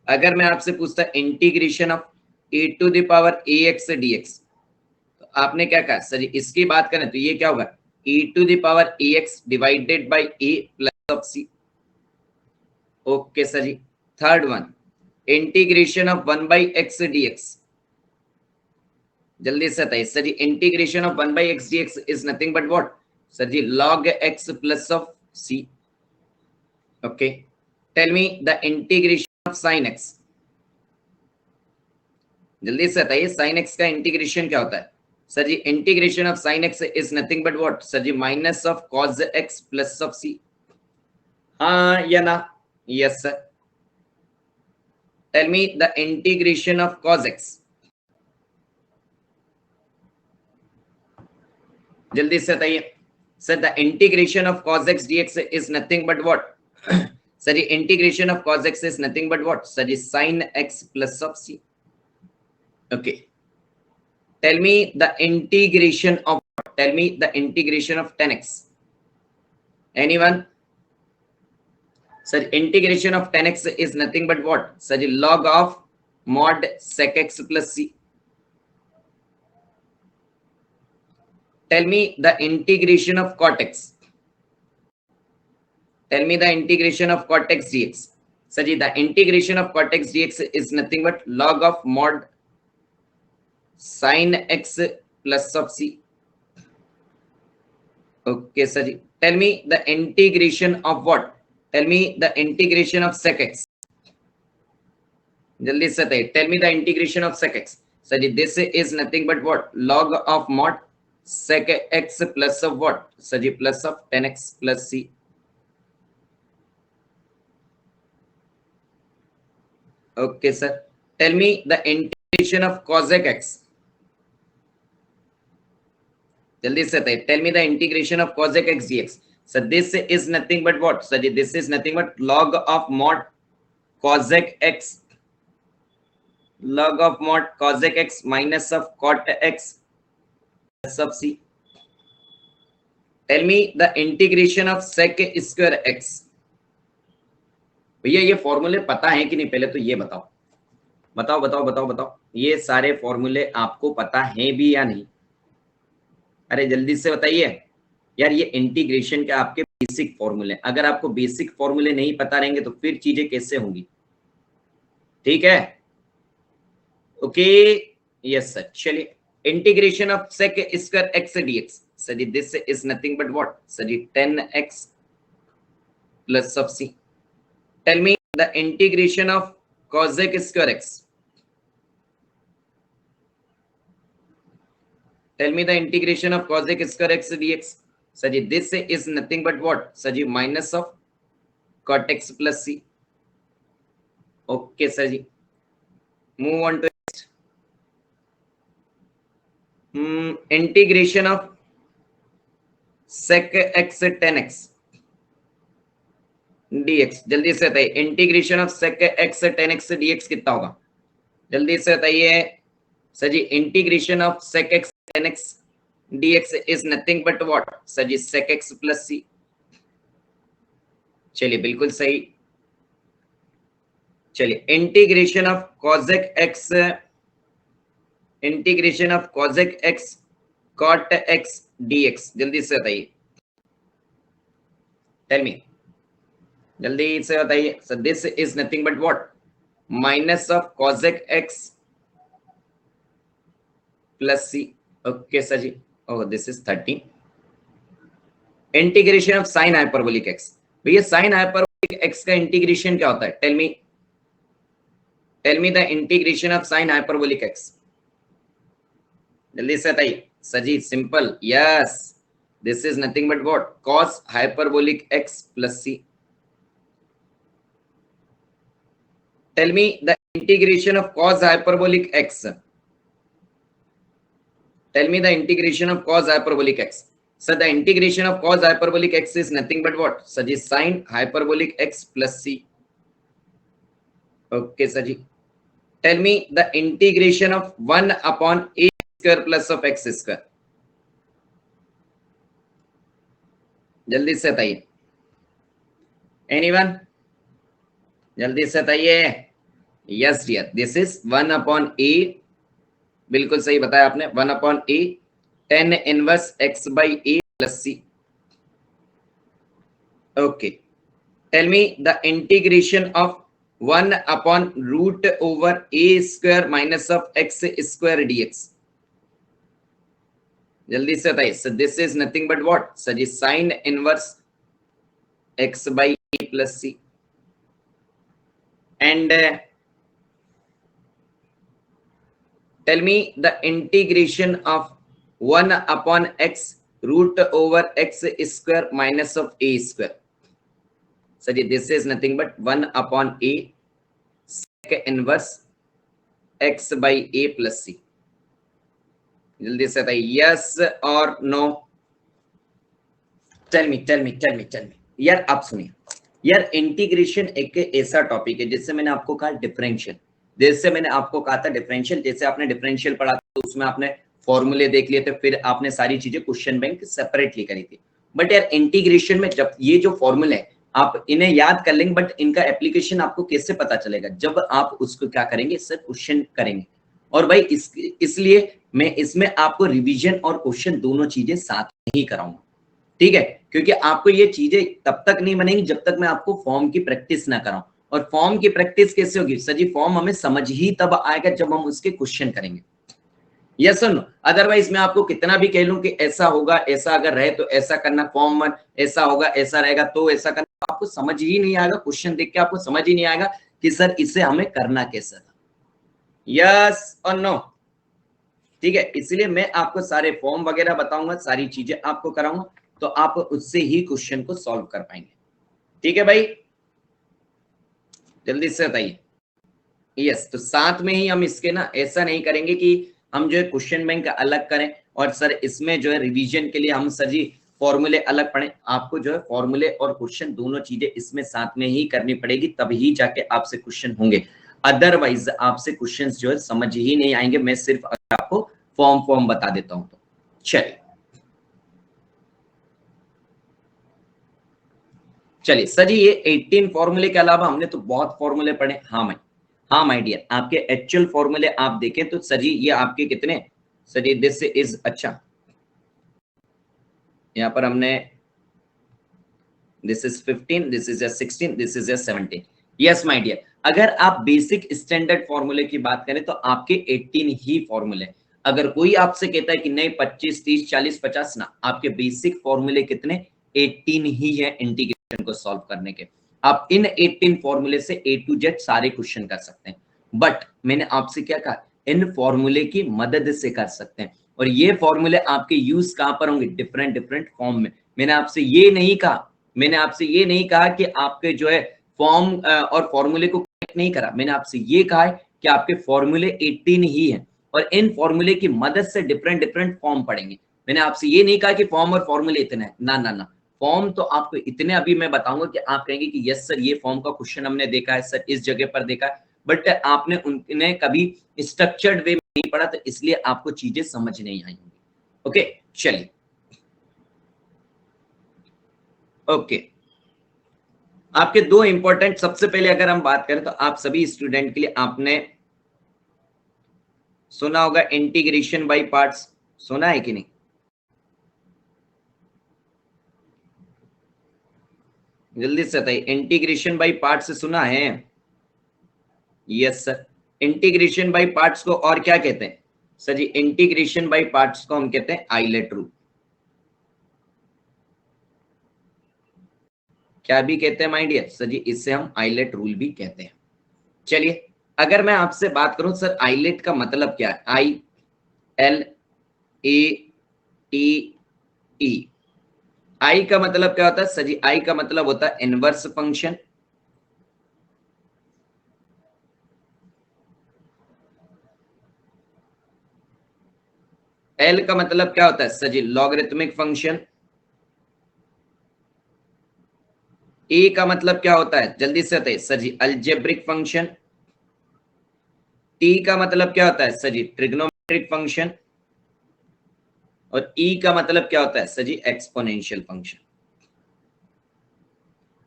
अगर मैं आपसे पूछता integration of e to the power ax dx, तो आपने क्या कहा सर जी, इसकी बात करें तो ये क्या होगा, e to the power ax by बाय a plus of c। Okay sir ji. Third one, integration of 1 by x dx, जल्दी से बताइए sir ji, integration of 1 by x dx is nothing but what sir ji, log x plus of c। Okay, tell me the integration of sine x, जल्दी से बताइए साइन x का इंटीग्रेशन क्या होता है sir ji. Integration of sine x is nothing but what sir ji, minus of cos x plus of c। हाँ या ना? Yes sir. Tell me the integration of cos x, जल्दी से बताइए sir. The integration of cos x dx is nothing but what sir ji, integration of cos x is nothing but what sir ji, sin x plus of c। Okay, tell me the integration of, tell me the integration of 10x, anyone sir. Integration of 10x is nothing but what sir ji, log of mod sec x plus c। Tell me the integration of cot x, tell me the integration of cot x dx sir ji, the integration of cot x dx is nothing but log of mod sin x plus of c। Okay sir ji, tell me the integration of what, tell me the integration of sec x, जल्दी से बताइए, tell me the integration of sec x sir ji, this is nothing but what log of mod sec x plus of what sir ji, plus of 10x plus c। Okay sir, tell me the integration of cosec x, जल्दी से बताइए, tell me the integration of cosec x dx sir, this is nothing but what sir ji, this is nothing but log of mod cosec x, log of mod cosec x minus of cot x plus of c। Tell me the integration of sec square x। भैया ये फॉर्मूले पता है कि नहीं, पहले तो ये बताओ, बताओ बताओ बताओ बताओ, ये सारे फॉर्मूले आपको पता है भी या नहीं? अरे जल्दी से बताइए यार, ये इंटीग्रेशन के आपके बेसिक फॉर्मूले, अगर आपको बेसिक फॉर्मूले नहीं पता रहेंगे तो फिर चीजें कैसे होंगी, ठीक है। Okay yes sir. चलिए, integration of sec square x dx sir ji, this is nothing but what sir ji, 10x plus of c। Tell me the integration of cosec square x, tell me the integration of cosec square x dx sir ji, this is nothing but what sir ji, minus of cot x plus c। Okay sir ji, move on to integration of sec x 10x dx, जल्दी से बताइए, integration of sec x 10x dx कितना होगा, जल्दी से बताइए sir ji. Integration of sec x 10x dx is nothing but what sir ji, sec x plus c। चलिए बिल्कुल सही। चलिए, integration of cosec x, integration of cosec x cot x dx, जल्दी से बताइए, टेल मी, जल्दी से बताइए sir. This is nothing but what minus of cosec x plus c। Okay sir ji, oh this is 30। Integration of sine hyperbolic x, भैया साइन हाइपरबोलिक एक्स का इंटीग्रेशन क्या होता है? Tell me the integration of sine hyperbolic x, जल्दी से बताइए। Sir ji simple, yes, this is nothing but what, cos hyperbolic x plus c. Tell me the integration of cos hyperbolic x, tell me the integration of cos hyperbolic x. So the integration of cos hyperbolic x is nothing but what? Sir ji sin hyperbolic x plus c. Okay sir ji, tell me the integration of 1 upon a square plus of x square. जल्दी से बताइए, एनीवन, जल्दी से बताइए। Yes dear, this is 1 upon A, बिल्कुल सही बताया आपने, 1 upon A tan inverse x by a plus c. Okay, tell me the integration of 1 upon root over a square minus of x square dx. जल्दी से बताइए। So this is nothing but what? Sir ji sin inverse x by a plus c. And tell me the integration of 1 upon x root over x square minus of a square. So this is nothing but 1 upon a sec inverse x by a plus c. जल्दी से बताइए, यस और नो। टेल मी यार, आप सुनिए यार, इंटीग्रेशन एक ऐसा टॉपिक है जिससे मैंने आपको कहा डिफरेंशियल, जैसे मैंने आपको कहा था डिफरेंशियल, जैसे आपने डिफरेंशियल पढ़ा था तो उसमें आपने फॉर्मूले देख लिए थे, फिर आपने सारी चीजें क्वेश्चन बैंक सेपरेटली करी थी। बट यार इंटीग्रेशन में जब ये जो फॉर्मूले है आप इन्हें याद कर लेंगे, बट इनका एप्लीकेशन आपको कैसे पता चलेगा? जब आप उसको क्या करेंगे सर, क्वेश्चन करेंगे। और भाई इसलिए मैं इसमें आपको रिवीजन और क्वेश्चन दोनों चीजें साथ में ही कराऊंगा, ठीक है? क्योंकि आपको ये चीजें तब तक नहीं बनेंगी जब तक मैं आपको फॉर्म की प्रैक्टिस ना कराऊं। और फॉर्म की प्रैक्टिस कैसे होगी सर जी? फॉर्म हमें समझ ही तब आएगा जब हम उसके क्वेश्चन करेंगे, यस और नो। अदरवाइज मैं आपको कितना भी कह लूं कि ऐसा होगा, ऐसा अगर रहे तो ऐसा करना, फॉर्म 1 ऐसा होगा, ऐसा रहेगा तो ऐसा करना, आपको समझ ही नहीं आएगा। क्वेश्चन देख के आपको समझ ही नहीं आएगा कि सर इसे हमें करना कैसा था, यस और नो, ठीक है? इसलिए मैं आपको सारे फॉर्म वगैरह बताऊंगा, सारी चीजें आपको कराऊंगा, तो आप उससे ही क्वेश्चन को सॉल्व कर पाएंगे, ठीक है भाई? जल्दी से बताइए। यस, तो साथ में ही हम इसके ना ऐसा नहीं करेंगे कि हम जो है क्वेश्चन बैंक अलग करें और सर इसमें जो है रिवीजन के लिए हम सर जी फॉर्मूले अलग पढ़ें। आपको जो है फॉर्मूले और क्वेश्चन दोनों चीजें इसमें साथ में ही करनी पड़ेगी, तभी जाके आपसे क्वेश्चन होंगे। अदरवाइज आपसे क्वेश्चंस जो है समझ ही नहीं आएंगे। मैं सिर्फ आपको फॉर्म बता देता हूं तो चलिए सर जी, ये 18 फॉर्मूले के अलावा हमने तो बहुत फॉर्मूले पढ़े। हाँ माय डियर, आपके एक्चुअल फॉर्मूले आप देखें तो सर जी ये आपके कितने, सर जी दिस इज, अच्छा यहाँ पर हमने this is 15, this is 16, this is 17। Yes my dear, अगर आप बेसिक स्टैंडर्ड फॉर्मूले की बात करें तो आपके 18 ही फॉर्मूले। अगर कोई आपसे कहता है कि नहीं 25, 30, 40, 50 ना, आपके बेसिक फॉर्मूले कितने, 18 ही है इंटीग्रेशन को सॉल्व करने के। आप इन 18 फॉर्मूले से A to Z सारे क्वेश्चन कर सकते हैं। बट मैंने आपसे क्या कहा, इन फॉर्मूले की मदद से कर सकते हैं। और ये फॉर्मूले आपके यूज कहां पर होंगे, डिफरेंट फॉर्म में। मैंने आपसे ये नहीं कहा कि आपके जो है फॉर्म और फॉर्मूले को कनेक्ट नहीं करा। मैंने आपसे ये कहा है कि आपके फॉर्मूले 18 ही हैं और इन फॉर्मूले की मदद से डिफरेंट फॉर्म पढ़ेंगे। मैंने आपसे ये नहीं कहा कि फॉर्म और फॉर्मूले इतने हैं, ना। फॉर्म तो आपको इतने अभी मैं बताऊंगा कि आप कहेंगे कि यस सर ये फॉर्म का क्वेश्चन हमने देखा है सर, इस जगह पर देखा है, बट आपने उन्हें कभी स्ट्रक्चर्ड वे में नहीं पढ़ा, तो इसलिए आपको चीजें समझ नहीं आई होंगी। ओके चलिए, ओके आपके दो इंपॉर्टेंट, सबसे पहले अगर हम बात करें तो आप सभी स्टूडेंट के लिए आपने सुना होगा इंटीग्रेशन बाय पार्ट्स, सुना है कि नहीं? जल्दी से बताइए, इंटीग्रेशन बाय पार्ट्स सुना है? Yes sir, integration by parts को और क्या कहते हैं? Sir ji integration by parts को हम कहते हैं आइलेट रूल। क्या भी कहते हैं माय डियर? सर जी इससे हम आइलेट रूल भी कहते हैं। चलिए अगर मैं आपसे बात करूं सर आइलेट का मतलब क्या है? I L A T E. आई का मतलब क्या होता है? सर जी आई का मतलब होता है इनवर्स फंक्शन। एल का मतलब क्या होता है? Sir ji logarithmic function. A का मतलब क्या होता है? जल्दी से बताइए sir ji algebraic function. T का मतलब क्या होता है? Sir ji trigonometric function. और ई का मतलब क्या होता है? Sir ji exponential function.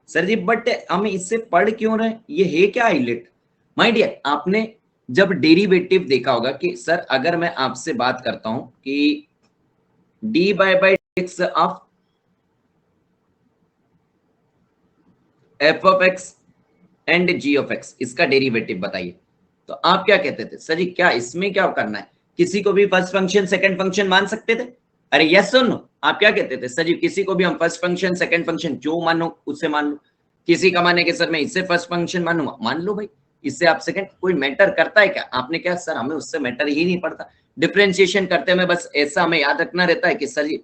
Sir ji but हम इससे पढ़ क्यों रहे हैं? ये है क्या आइलेट? माय डियर आपने जब डेरिवेटिव देखा होगा कि सर अगर मैं आपसे बात करता हूं कि d by x of F of x and g of x, इसका डेरिवेटिव बताइए। तो आप क्या कहते थे? सर जी क्या इसमें क्या करना है? किसी को भी फर्स्ट फंक्शन सेकंड फंक्शन मान सकते थे? अरे यस और नो? आप क्या कहते थे? सर जी किसी को भी हम फर्स्ट फंक्शन सेकंड फंक्शन जो मानो उससे मान लो। किसी का माने कि सर मैं इससे फर्स्ट फंक्शन मानूंगा, मान लो भाई। इससे आप सेकंड, कोई मैटर करता है क्या? आपने क्या सर हमें उससे मैटर ही नहीं पड़ता। डिफरेंशिएशन करते में बस ऐसा हमें याद रखना रहता है कि सर जी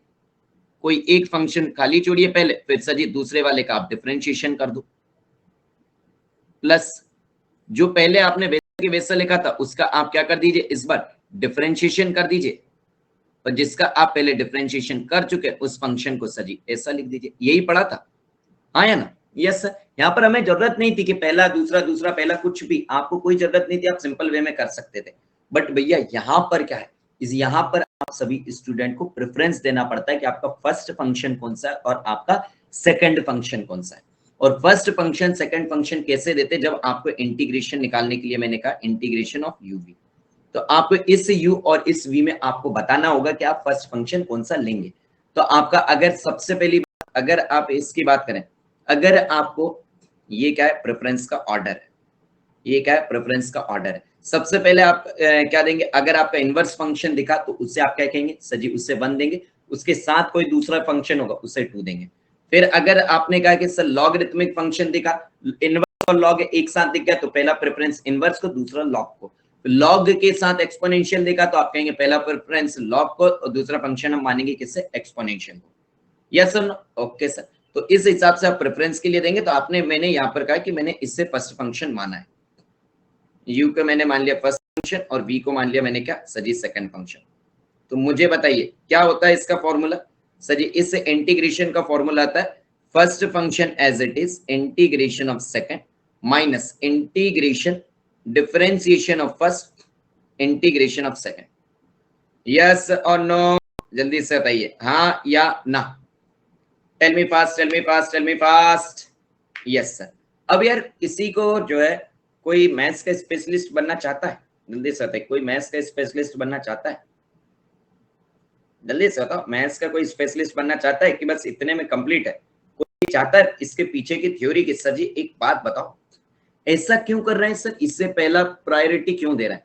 कोई एक फंक्शन खाली छोड़िए पहले, फिर सर जी दूसरे वाले का आप डिफरेंशिएशन कर दो। प्लस जो पहले आपने वैसे के वैसा लिखा था उसका आप क्या कर दीजिए, इस बार डिफरेंशिएशन कर दीजिए। और जिसका आप पहले डिफरेंशिएशन कर चुके उस फंक्शन को सर जी ऐसा लिख दीजिए। यही पढ़ा था, हाँ या ना? Yes sir. यहाँ पर हमें जरूरत नहीं थी कि पहला दूसरा दूसरा पहला, कुछ भी आपको कोई जरूरत नहीं थी, आप सिंपल वे में कर सकते थे। बट भैया यहाँ पर क्या है, इस यहाँ पर आप सभी स्टूडेंट को प्रेफरेंस देना पड़ता है कि आपका फर्स्ट फंक्शन कौन सा है और आपका सेकंड फंक्शन कौन सा है। और फर्स्ट फंक्शन सेकंड फंक्शन कैसे देते? जब आपको इंटीग्रेशन निकालने के लिए मैंने कहा इंटीग्रेशन ऑफ यू वी, तो आपको इस u और इस v में आपको बताना होगा कि आप फर्स्ट फंक्शन कौन सा लेंगे। तो आपका अगर सबसे पहली बात, अगर आप इसकी बात करें, अगर आपको ये क्या है प्रेफरेंस का ऑर्डर है, ये क्या है प्रेफरेंस का ऑर्डर है। सबसे पहले आप क्या देंगे? अगर आपका इनवर्स फंक्शन दिखा तो उससे आप क्या कहेंगे? सर जी उससे 1 देंगे। उसके साथ कोई दूसरा फंक्शन होगा उससे 2 देंगे। फिर अगर आपने कहा कि सर लॉगरिथमिक फंक्शन दिखा, इनवर्स और लॉग एक साथ दिख गया तो पहला प्रेफरेंस इनवर्स को, दूसरा लॉग को। लॉग के साथ एक्सपोनेंशियल देखा तो आप कहेंगे पहला प्रेफरेंस लॉग को और दूसरा फंक्शन हम मानेंगे किससे? एक्सपोनेंशियल को। Yes sir? Okay sir. तो इस हिसाब से आप प्रेफरेंस के लिए देंगे। तो आपने मैंने यहाँ पर कहा कि मैंने इससे फर्स्ट फंक्शन माना है, u को मैंने मान लिया फर्स्ट फंक्शन और v को मान लिया मैंने क्या? सर जी सेकंड फंक्शन। तो मुझे बताइए क्या होता है इसका फॉर्मूला? सर जी इस इंटीग्रेशन का फॉर्मूला आता है first function as it is integration of second minus integration differentiation of first integration of second. Yes और नो? जल्दी से बताइए हाँ या ना। Tell me fast, tell me fast, tell me fast. Yes sir. अब यार किसी को जो है कोई मैथ्स का स्पेशलिस्ट बनना चाहता है? जल्दी से बताइए, कोई मैथ्स का स्पेशलिस्ट बनना चाहता है? जल्दी से बताओ, मैथ्स का कोई स्पेशलिस्ट बनना चाहता है कि बस इतने में कंप्लीट है? कोई चाहता है इसके पीछे की थ्योरी की? सर जी एक बात बताओ, ऐसा क्यों कर रहे हैं सर? इससे पहला प्रायोरिटी क्यों दे रहा है?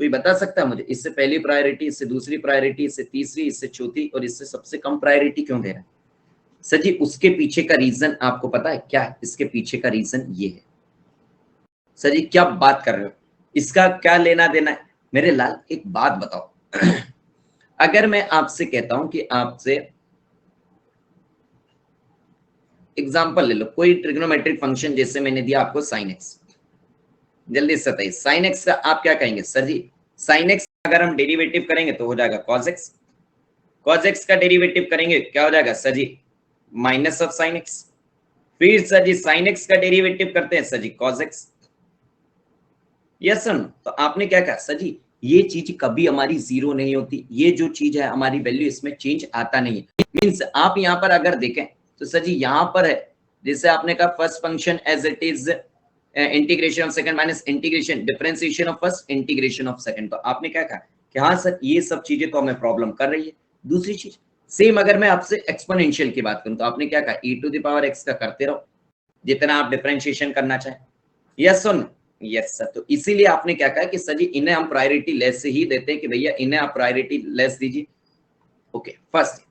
कोई बता सकता है मुझे? इससे पहली प्रायोरिटी, इससे दूसरी प्रायोरिटी, इससे तीसरी, इससे चौथी और इससे सबसे कम प्रायोरिटी क्यों दे रहा है? सर जी उसके पीछे का रीजन आपको पता है क्या है? इसके पीछे का रीजन ये है। सर जी क्या बात कर रहे हो? इसका क्या लेना देना है? मेरे लाल एक बात बताओ अगर मैं आपसे कहता हूं कि आपसे एग्जांपल ले लो, कोई ट्रिग्नोमेट्रिक फंक्शन जैसे मैंने दिया आपको sin x, जल्दी से बताइए sin x का आप क्या कहेंगे? सर जी sin x अगर हम डेरिवेटिव करेंगे तो हो जाएगा cos x, cos x का डेरिवेटिव करेंगे क्या हो जाएगा? Sir ji minus of sin x। फिर सर जी sin x का डेरिवेटिव करते हैं sir ji cos x। Yes sir. तो आपने क्या कहा? सर जी ये चीज कभी हमारी जीरो नहीं होती, ये जो चीज है हमारी वैल्यू इसमें चेंज आता नहीं है। मींस आप यहाँ पर अगर देखें तो सर जी यहाँ पर है जैसे आपने कहा first function as it is integration of second minus integration differentiation of first integration of second. तो आपने क्या कहा कि हाँ सर ये सब चीजें तो हमें प्रॉब्लम कर रही है। दूसरी चीज सेम अगर मैं आपसे एक्सपोनेंशियल की बात करूं तो आपने क्या कहा? e to the power x का करते रहो जितना आप डिफरेंशिएशन करना चाहें। यस सुन, यस सर, तो इसीलिए आपने क्या कहा कि सर जी इन्हें हम प्रायोरिटी लेस से ही देते हैं कि भैया इन्हें आप प्रायोरिटी लेस दीजिए। Okay, first.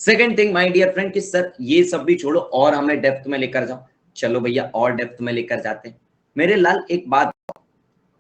Second thing my dear friend कि सर ये सब भी छोड़ो और हमें डेप्थ में लेकर जाओ। चलो भैया और डेप्थ में लेकर जाते हैं। मेरे लाल एक बात,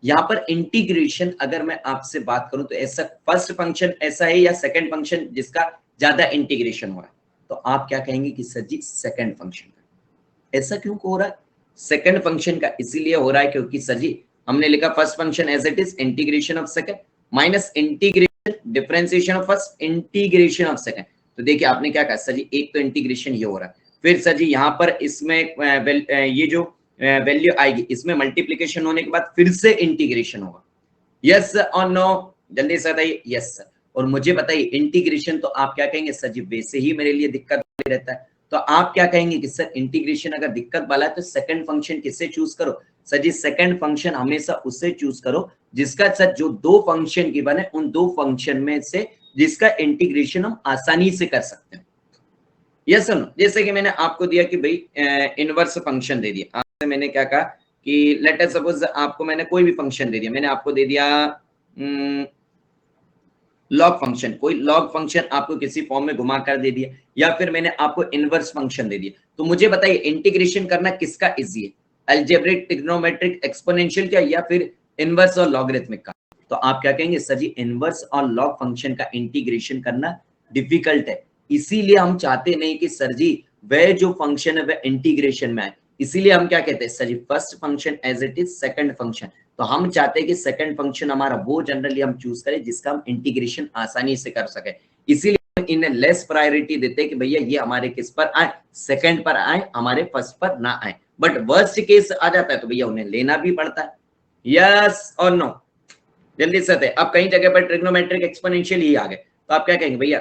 यहाँ पर इंटीग्रेशन अगर मैं आपसे बात करूं तो ऐसा फर्स्ट फंक्शन ऐसा है या सेकंड फंक्शन जिसका ज्यादा इंटीग्रेशन हो रहा है, तो आप क्या कहेंगे कि सर जी सेकंड फंक्शन का। ऐसा क्यों हो रहा है सेकंड फंक्शन का? इसीलिए हो रहा है क्योंकि सर जी हमने लिखा first function as it is integration of second minus integration differentiation of first integration of second. तो देखिए आपने क्या कहा सर जी, एक तो इंटीग्रेशन ये हो रहा है, फिर सर जी यहाँ पर इसमें ये जो वैल्यू आएगी इसमें मल्टीप्लीकेशन होने के बाद फिर से इंटीग्रेशन होगा। यस और नो? जल्दी से बताइए यस सर। और मुझे बताइए इंटीग्रेशन तो आप क्या कहेंगे सर जी वैसे ही मेरे लिए दिक्कत रहता है, तो आप क्या कहेंगे कि सर इंटीग्रेशन अगर दिक्कत वाला है तो सेकंड फंक्शन किससे चूज करो? सर जी सेकंड फंक्शन हमेशा उससे चूज करो जिसका सर जो दो फंक्शन गिवन है उन दो फंक्शन में से जिसका इंटीग्रेशन हम आसानी से कर सकते हैं। Yes no? जैसे कि मैंने आपको दिया कि भाई इनवर्स फंक्शन दे दिया आपसे, मैंने क्या कहा कि लेट अस सपोज आपको मैंने कोई भी फंक्शन दे दिया, मैंने आपको दे दिया लॉग फंक्शन, कोई लॉग फंक्शन आपको किसी फॉर्म में घुमा कर दे दिया, या फिर मैंने आपको इनवर्स फंक्शन दे दिया, तो मुझे बताइए इंटीग्रेशन करना किसका इजी है? अलजेब्रिक, ट्रिग्नोमेट्रिक, एक्सपोनेंशियल क्या, या फिर इनवर्स और लॉगरिथमिक का? तो आप क्या कहेंगे सर जी इनवर्स और लॉग फंक्शन का इंटीग्रेशन करना डिफिकल्ट है, इसीलिए हम चाहते नहीं कि सर जी वह जो फंक्शन है वह इंटीग्रेशन में आए, इसीलिए हम क्या कहते हैं sir ji first function as it is second function. तो हम चाहते हैं कि सेकंड फंक्शन हमारा वो जनरली हम चूज करें जिसका हम इंटीग्रेशन आसानी से कर सके, इसीलिए हम इन्हें लेस प्रायोरिटी देते हैं कि भैया ये हमारे किस पर आए, सेकंड पर आए, हमारे फर्स्ट पर ना आए। बट वर्स्ट केस आ जाता है तो भैया उन्हें लेना भी पड़ता है। यस और नो? जल्दी से थे। अब कई जगह पर ट्रिग्नोमेट्रिक एक्सपोनेंशियल ही आ गए, तो आप क्या कहेंगे भैया?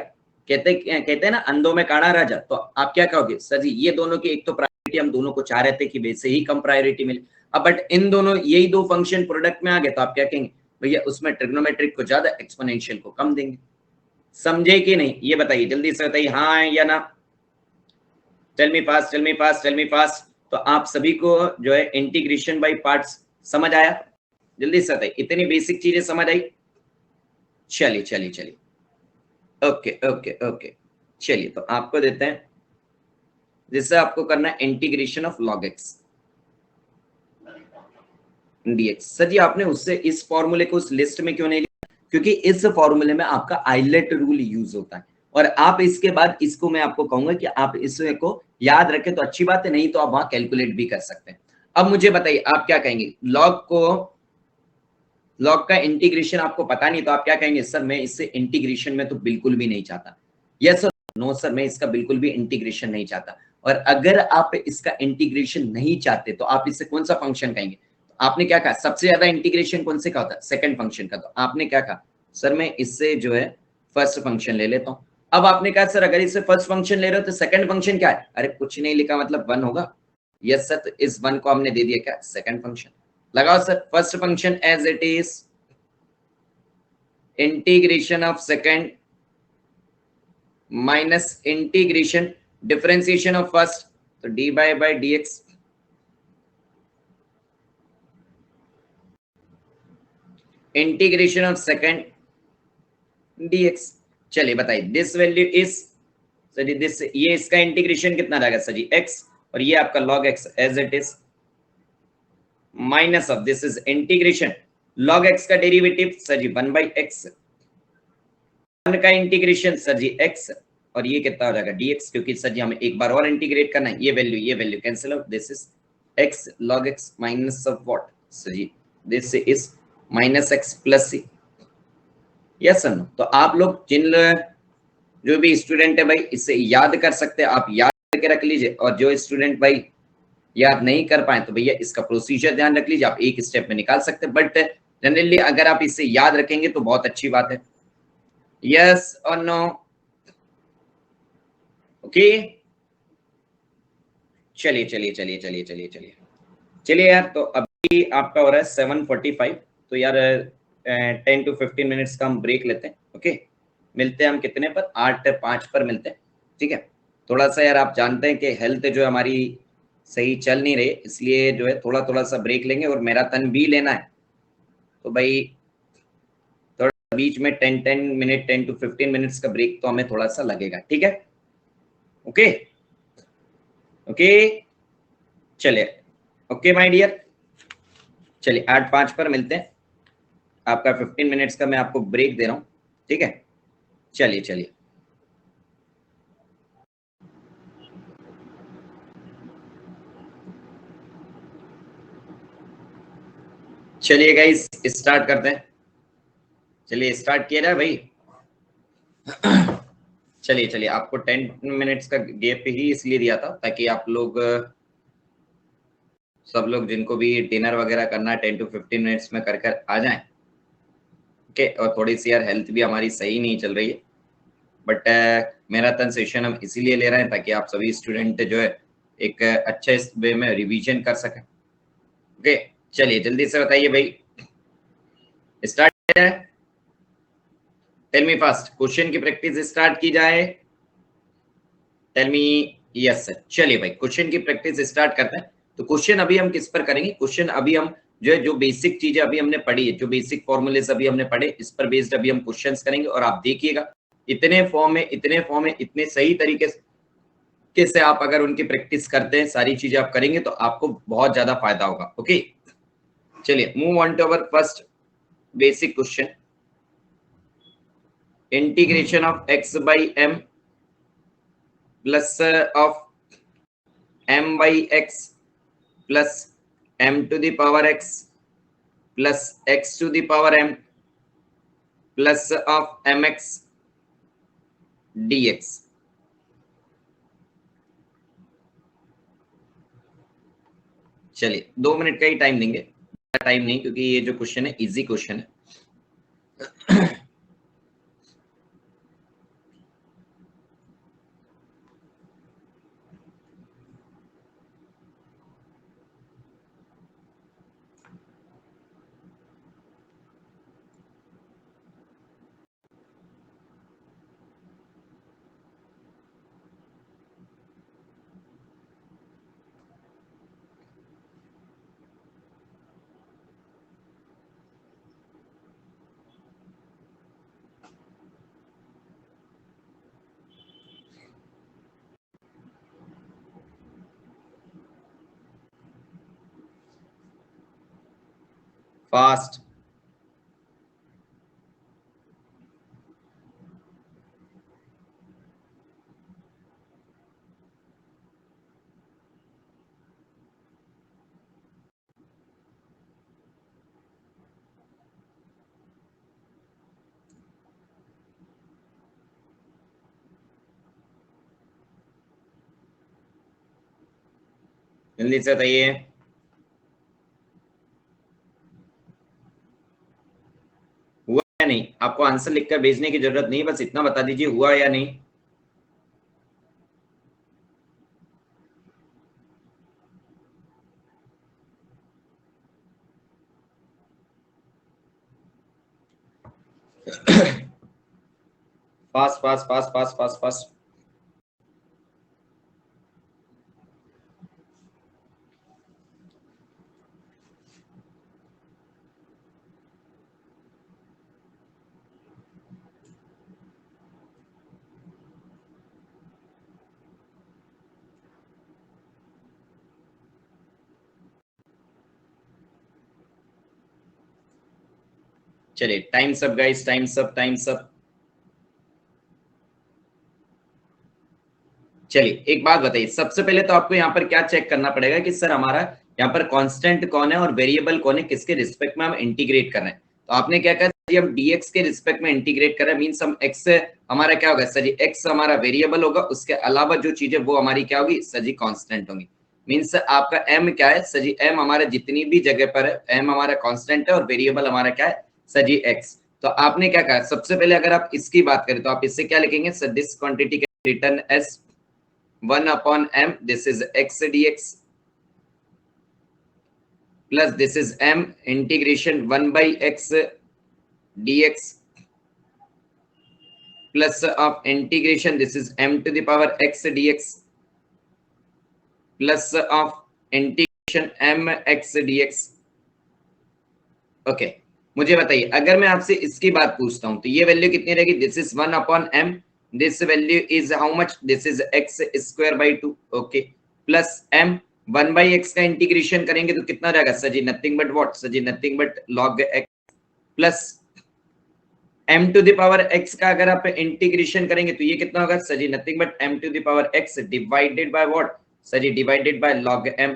कहते हैं ना अंधों में काढ़ा राजा, तो आप क्या कहोगे सर जी ये दोनों की एक तो प्रायोरिटी हम दोनों को चाह रहे थे कि वैसे ही कम प्रायोरिटी मिले, अब बट इन दोनों यही दो फंक्शन प्रोडक्ट में आ गए, तो आप क्या कहेंगे भैया उसमें ट्रिग्नोमेट्रिक को ज्यादा एक्सपोनेंशियल को कम देंगे। समझे कि नहीं ये बताइए, जल्दी से बताइए हाँ या ना। Tell me fast, tell me fast, tell me fast. तो आप सभी को जो है इंटीग्रेशन बाय पार्ट्स समझ आया? जल्दी से बताइए इतनी बेसिक चीजें समझ आई? चलिए चलिए चलिए, ओके ओके ओके, चलिए तो आपको देते हैं, जिससे आपको करना है integration of log x dx। Sir ji आपने उससे इस फॉर्मूले को उस लिस्ट में क्यों नहीं लिया? क्योंकि इस फॉर्मूले में आपका आइलेट रूल यूज होता है, और आप इसके बाद इसको मैं आपको कहूंगा कि आप इसको याद रखें तो अच्छी बात है, नहीं तो आप वहां कैलकुलेट भी कर सकते हैं। अब मुझे बताइए आप क्या कहेंगे, लॉग का इंटीग्रेशन आपको पता नहीं, तो आप क्या कहेंगे सर मैं इससे इंटीग्रेशन में तो बिल्कुल भी नहीं चाहता। Yes sir? नो सर मैं इसका बिल्कुल भी इंटीग्रेशन नहीं चाहता। और अगर आप इसका इंटीग्रेशन नहीं चाहते तो आप इससे कौन सा फंक्शन कहेंगे? तो आपने क्या कहा सबसे ज्यादा इंटीग्रेशन कौन से का होता है? सेकंड फंक्शन का। तो आपने क्या कहा सर मैं इससे जो है फर्स्ट फंक्शन ले लेता हूं। अब आपने कहा सर अगर इससे फर्स्ट फंक्शन ले रहे हो तो सेकंड फंक्शन क्या है? अरे कुछ नहीं लिखा मतलब वन होगा। यस सर, तो इस वन को हमने दे दिया क्या? Second function. लगाओ sir first function as it is integration of second minus integration differentiation of first, तो D by D X integration of second dx। चलिए बताइए this value is sir ji this, ये इसका इंटीग्रेशन कितना रहेगा सर जी x, और ये आपका log x as it is minus of this is integration log x का डेरिवेटिव सर जी 1/x, 1 का इंटीग्रेशन सर जी x, और ये कितना हो जाएगा dx, क्योंकि सर जी हमें एक बार और इंटीग्रेट करना है, ये value cancel out, this is x log x minus of what sir ji, this is minus x plus c। Yes sir? तो आप लोग जिन जो भी स्टूडेंट है भाई इसे याद कर सकते हैं, आप याद करके रख लीजिए, और जो स्टूडेंट भाई याद नहीं कर पाए तो भैया इसका प्रोसीजर ध्यान रख लीजिए, आप एक स्टेप में निकाल सकते हैं, बट जनरली अगर आप इसे याद रखेंगे तो बहुत अच्छी बात है। यस और नो? ओके चलिए चलिए चलिए चलिए चलिए चलिए चलिए यार, तो अभी आपका हो रहा है 7:45, तो यार 10 to 15 मिनट्स का हम ब्रेक लेते हैं। ओके मिलते हैं हम कितने पर? 8:05 पर मिलते हैं, ठीक है? थोड़ा सा यार आप जानते हैं कि हेल्थ जो हमारी सही चल नहीं रहे, इसलिए जो है थोड़ा थोड़ा सा ब्रेक लेंगे और मेरा तन भी लेना है। तो भाई थोड़ा बीच में 10 to 15 मिनट्स का ब्रेक तो हमें थोड़ा सा लगेगा, ठीक है? ओके ओके चलिए, ओके माय डियर, चलिए 8:05 पर मिलते हैं। आपका 15 मिनट्स का मैं आपको ब्रेक दे रहा हूँ, ठीक है? चलिए चलिए चलिए गाइस स्टार्ट करते हैं। चलिए स्टार्ट किया जाए भाई। चलिए चलिए, आपको 10 मिनट्स का गैप ही इसलिए दिया था ताकि आप लोग सब लोग जिनको भी डिनर वगैरह करना है 10 to 15 मिनट्स में कर कर आ जाएं। ओके, और थोड़ी सी यार हेल्थ भी हमारी सही नहीं चल रही है, बट मैराथन सेशन हम इसीलिए ले रहे हैं ताकि आप सभी स्टूडेंट जो है एक अच्छे वे में रिवीजन कर सकें। ओके चलिए जल्दी से बताइए भाई, स्टार्ट है। टेल मी फास्ट, क्वेश्चन की प्रैक्टिस स्टार्ट की जाए। Tell me yes sir. चलिए भाई क्वेश्चन की प्रैक्टिस स्टार्ट करते हैं। तो क्वेश्चन अभी हम किस पर करेंगे? क्वेश्चन अभी हम जो है जो बेसिक चीजें अभी हमने पढ़ी है, जो बेसिक फॉर्मूलेस अभी हमने पढ़े, इस पर बेस्ड अभी हम क्वेश्चंस करेंगे। और आप देखिएगा इतने फॉर्म में इतने सही तरीके से आप अगर उनकी प्रैक्टिस करते हैं, सारी चीजें आप करेंगे तो आपको बहुत ज्यादा फायदा होगा। ओके चलिए move on to our first basic question. Integration of x by m plus of m by x plus m to the power x plus x to the power m plus of mx dx। चलिए 2 मिनट का ही टाइम देंगे, टाइम नहीं, क्योंकि ये जो क्वेश्चन है इजी क्वेश्चन है। फास्ट जल्दी से बताइए। हुआ या नहीं? आपको आंसर लिखकर भेजने की जरूरत नहीं, बस इतना बता दीजिए हुआ या नहीं। Fast fast fast fast fast fast. चलिए times up guys, times up, times up. चलिए एक बात बताइए, सबसे पहले तो आपको यहाँ पर क्या चेक करना पड़ेगा कि सर हमारा यहाँ पर कांस्टेंट कौन है और वेरिएबल कौन है, किसके रिस्पेक्ट में हम इंटीग्रेट कर रहे हैं। तो आपने क्या कहा जी, हम dx के रिस्पेक्ट में इंटीग्रेट कर रहे हैं, मींस हम x हमारा क्या होगा सर जी, x हमारा वेरिएबल होगा, उसके अलावा जो चीजें वो हमारी क्या होगी सर जी, कांस्टेंट होंगी। मींस आपका m क्या है सर जी, m हमारा जितनी भी जगह पर है m हमारा कांस्टेंट है और वेरिएबल हमारा क्या है सर जी x। तो आपने क्या कहा, सबसे पहले अगर आप इसकी बात करें तो आप इससे क्या लिखेंगे sir, this quantity can return as 1 upon m, this is x dx plus this is m integration 1 by x dx plus of integration, this is m to the power x dx plus of integration m x d x. ओके, मुझे बताइए अगर मैं आपसे इसकी बात पूछता हूं तो ये वैल्यू कितनी रहेगी? This is 1 upon m, this value is how much? This is x square by 2। ओके, प्लस m 1 बाई x का इंटीग्रेशन करेंगे तो कितना रहेगा sir ji? Nothing but what sir ji? Nothing but log x plus m to the power x का अगर आप इंटीग्रेशन करेंगे तो ये कितना होगा sir ji? Nothing but m to the power x by bye व्हाट सर जी? डिवाइडेड बाय log m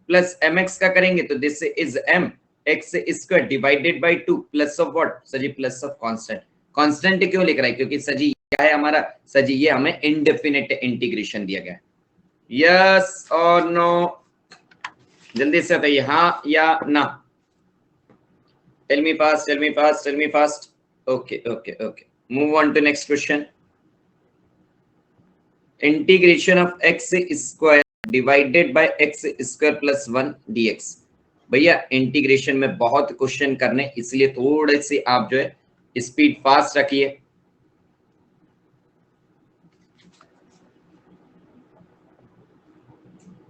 प्लस mx का करेंगे तो this is m x square divided by 2 plus of what sir ji? Plus of constant. Constant क्यों लिख रहा है? क्योंकि सर जी क्या है हमारा सर जी? ये हमें इंडेफिनिट इंटीग्रेशन दिया गया है। यस और नो? जल्दी से बताइए हाँ या ना। Tell me fast, tell me fast, tell me fast. Okay okay okay, move on to next question. Integration of x square divided by x square plus 1 dx। भैया इंटीग्रेशन में बहुत क्वेश्चन करने, इसलिए थोड़े से आप जो है स्पीड फास्ट रखिए।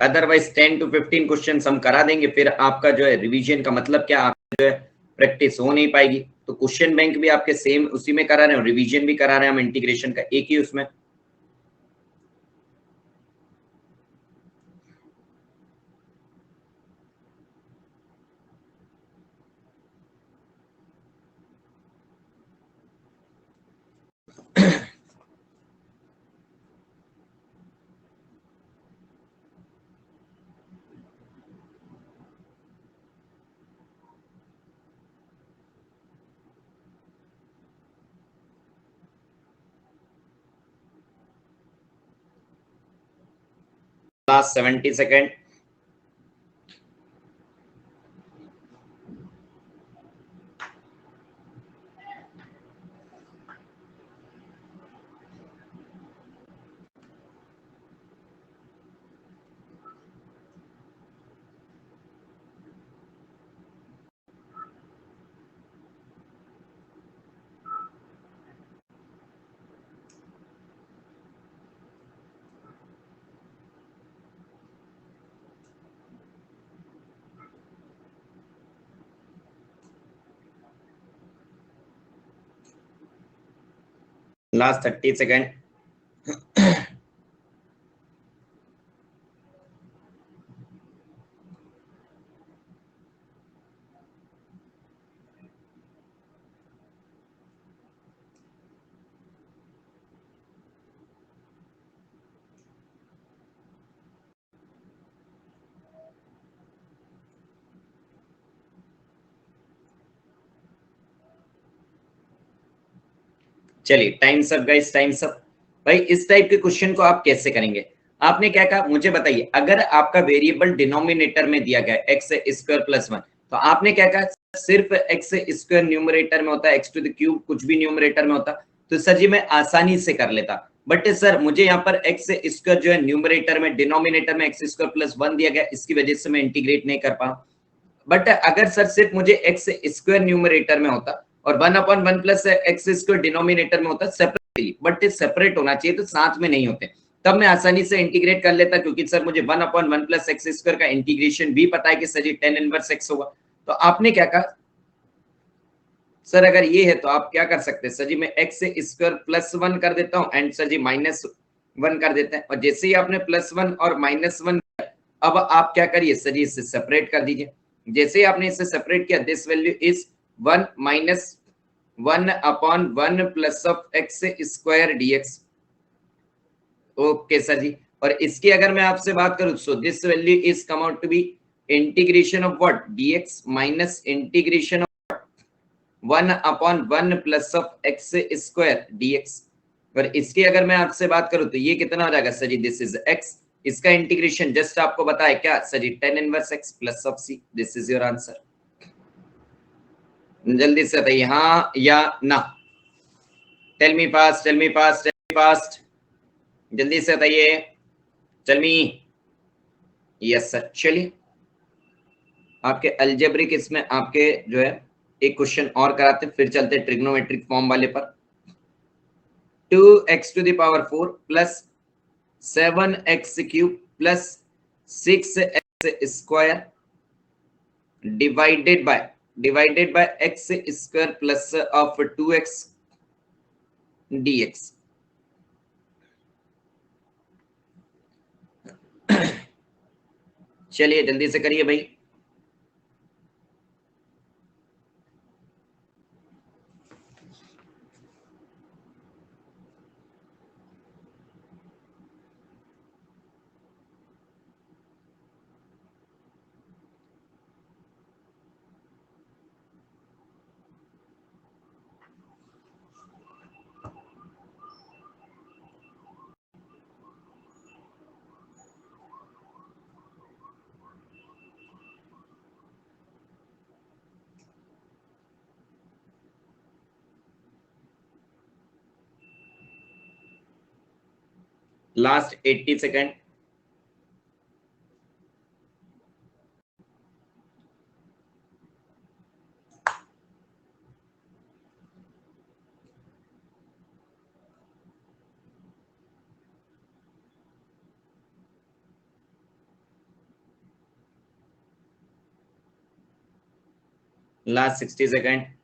अदरवाइज 10 to 15 क्वेश्चन हम करा देंगे, फिर आपका जो है रिवीजन का मतलब क्या, आपका जो है प्रैक्टिस हो नहीं पाएगी। तो क्वेश्चन बैंक भी आपके सेम उसी में करा रहे हैं और रिवीजन भी करा रहे हैं हम इंटीग्रेशन का एक ही उसमें। Last 70 second. Last 30 second. चलिए times up guys, times up. भाई इस टाइप के क्वेश्चन को आप कैसे करेंगे? आपने क्या कहा मुझे बताइए। अगर आपका वेरिएबल डिनोमिनेटर में दिया गया एक्स स्क्वायर प्लस 1, तो आपने क्या कहा? सिर्फ एक्स स्क्वायर न्यूमरेटर में होता है, एक्स टू द क्यूब कुछ भी न्यूमरेटर में होता, तो सर जी मैं आसानी से कर लेता। बट सर मुझे यहाँ पर एक्स स्क्वायर जो है न्यूमरेटर में, डिनोमिनेटर में एक्स स्क्वायर प्लस 1 दिया गया, इसकी वजह से मैं इंटीग्रेट नहीं कर पाऊँ। बट अगर सर सिर्फ मुझे एक्स स्क्वायर न्यूमरेटर में होता और 1/1 प्लस एक्स स्क्वायर डिनोमिनेटर में होता सेपरेटली, बट सेपरेट होना चाहिए, तो साथ में नहीं होते, तब मैं आसानी से इंटीग्रेट कर लेता, क्योंकि सर मुझे 1/1 प्लस एक्स स्क्वायर का इंटीग्रेशन भी पता है कि सर जी 10 इनवर्स एक्स होगा। तो आपने क्या कहा सर? अगर ये है तो आप क्या कर सकते हैं सर जी? मैं एक्स स्क्वायर प्लस 1 कर देता हूँ एंड सर जी -1 कर देते हैं, और जैसे ही आपने +1 और -1, अब आप क्या करिए सर जी? इसे सेपरेट कर दीजिए। जैसे ही आपने इसे सेपरेट किया, this value is 1 - 1/1 plus of X square dx। Okay sir ji, और इसकी अगर मैं आपसे बात करूं, so this value is come out to be integration of what? dx minus integration of 1/1 plus of X square dx। और इसकी अगर मैं आपसे बात करूं तो ये कितना हो जाएगा sir ji? This is x, इसका इंटीग्रेशन जस्ट आपको बताया क्या sir ji? 10 inverse x plus of c। This is your answer. जल्दी से बताइए हाँ या ना। Tell me fast, tell me fast, tell me fast. जल्दी से बताइए। Tell me. Yes sir. चलिए आपके अलजेब्रिक इसमें आपके जो है एक क्वेश्चन और कराते, फिर चलते ट्रिग्नोमेट्रिक फॉर्म वाले पर। 2x to the power 4 plus 7x cube plus 6 square divided by X square plus of 2x dx। चलिए जल्दी से करिए भाई। Last 80 second. Last 60 second.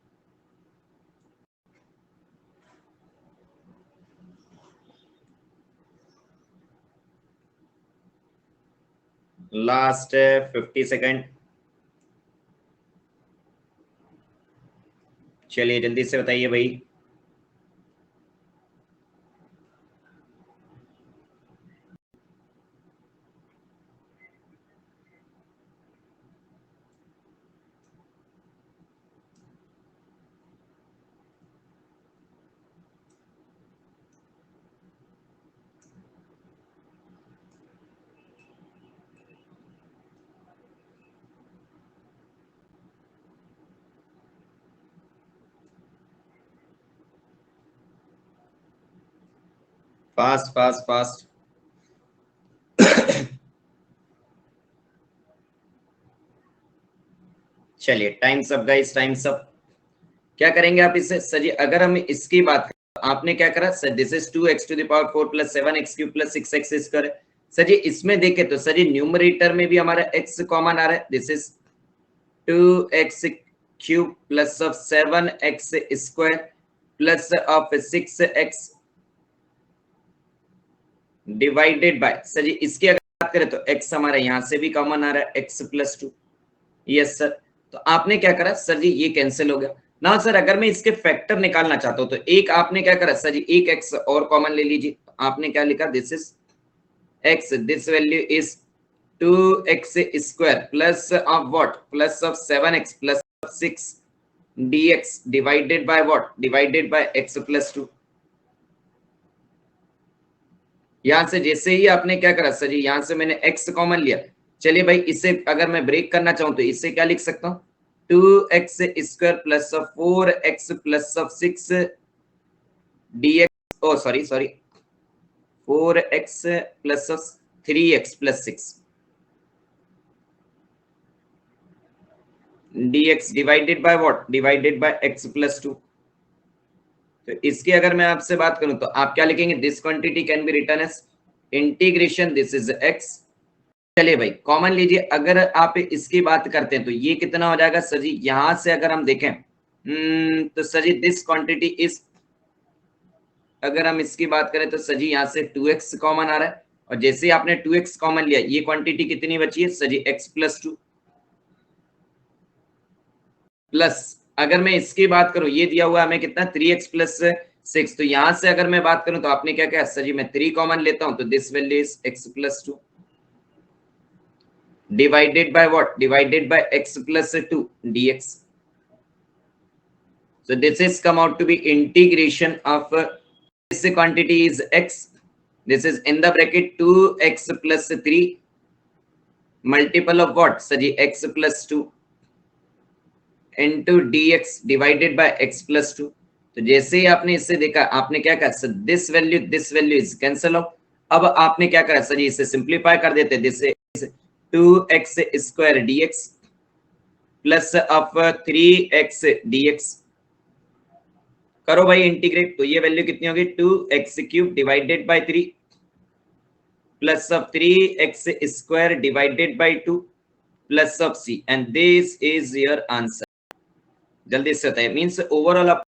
Last 50 second. चलिए जल्दी से बताइए भाई। Fast fast fast. चलिए times up guys, times up. क्या करेंगे आप इससे सर जी? अगर हम इसकी बात करें, आपने क्या करा sir? This is 2x to the power 4 plus 7x cube plus 6x square. Sir ji इसमें देखें तो सर जी न्यूमरेटर में भी हमारा x कॉमन आ रहा है। This is 2x cube plus of 7x square plus of 6x divided by sir ji इसकी अगर बात करें तो x हमारा यहां से भी कॉमन आ रहा है, x प्लस 2। Yes sir. तो आपने क्या करा सर जी? ये कैंसिल हो गया ना सर। अगर मैं इसके फैक्टर निकालना चाहता हूं तो एक आपने क्या करा सर जी? एक x और कॉमन ले लीजिए। आपने क्या लिखा? This is x, this value is 2x square plus of what? Plus of 7x plus 6 dx divided bye what? Divided by x plus 2। यहां से जैसे ही आपने क्या करा सर जी? यहां से मैंने x कॉमन लिया। चलिए भाई इसे अगर मैं ब्रेक करना चाहूं तो इसे क्या लिख सकता हूं? 2x square plus 4x plus 6 dx। Oh sorry sorry, 4x plus 3x plus 6 dx divided bye what? Divided by x plus 2। तो इसकी अगर मैं आपसे बात करूं तो आप क्या लिखेंगे? This quantity can be written as integration this is x। चलिए भाई कॉमन लीजिए। अगर आप इसकी बात करते हैं तो ये कितना हो जाएगा सर जी? यहां से अगर हम देखें तो sir ji this quantity is, अगर हम इसकी बात करें तो सर जी यहां से 2x कॉमन आ रहा है। और जैसे ही आपने 2x कॉमन लिया, ये क्वांटिटी कितनी बची है सर जी? x प्लस 2 प्लस, अगर मैं इसकी बात करूं, ये दिया हुआ हमें कितना? 3x plus 6। तो यहां से अगर मैं बात करूं तो आपने क्या कहा सर जी? मैं 3 कॉमन लेता हूं तो this value is x plus 2 divided by what? Divided by x plus 2 dx. So this is come out to be integration of this quantity is x. This is in the bracket 2x plus 3 multiple of what? Sorry, x plus 2 into dx divided by x plus 2. तो जैसे ही आपने इससे देखा, आपने क्या कहा sir? This value is cancel out. अब आपने क्या करा सर? इसे सिंप्लीफाई कर देते हैं। This is 2x square dx plus of 3x dx। करो भाई इंटीग्रेट। तो ये वैल्यू कितनी होगी? 2x cube divided by 3, plus of 3x square divided by 2 plus of c, and this is your answer. जल्दी से होता है, मीन्स ओवरऑल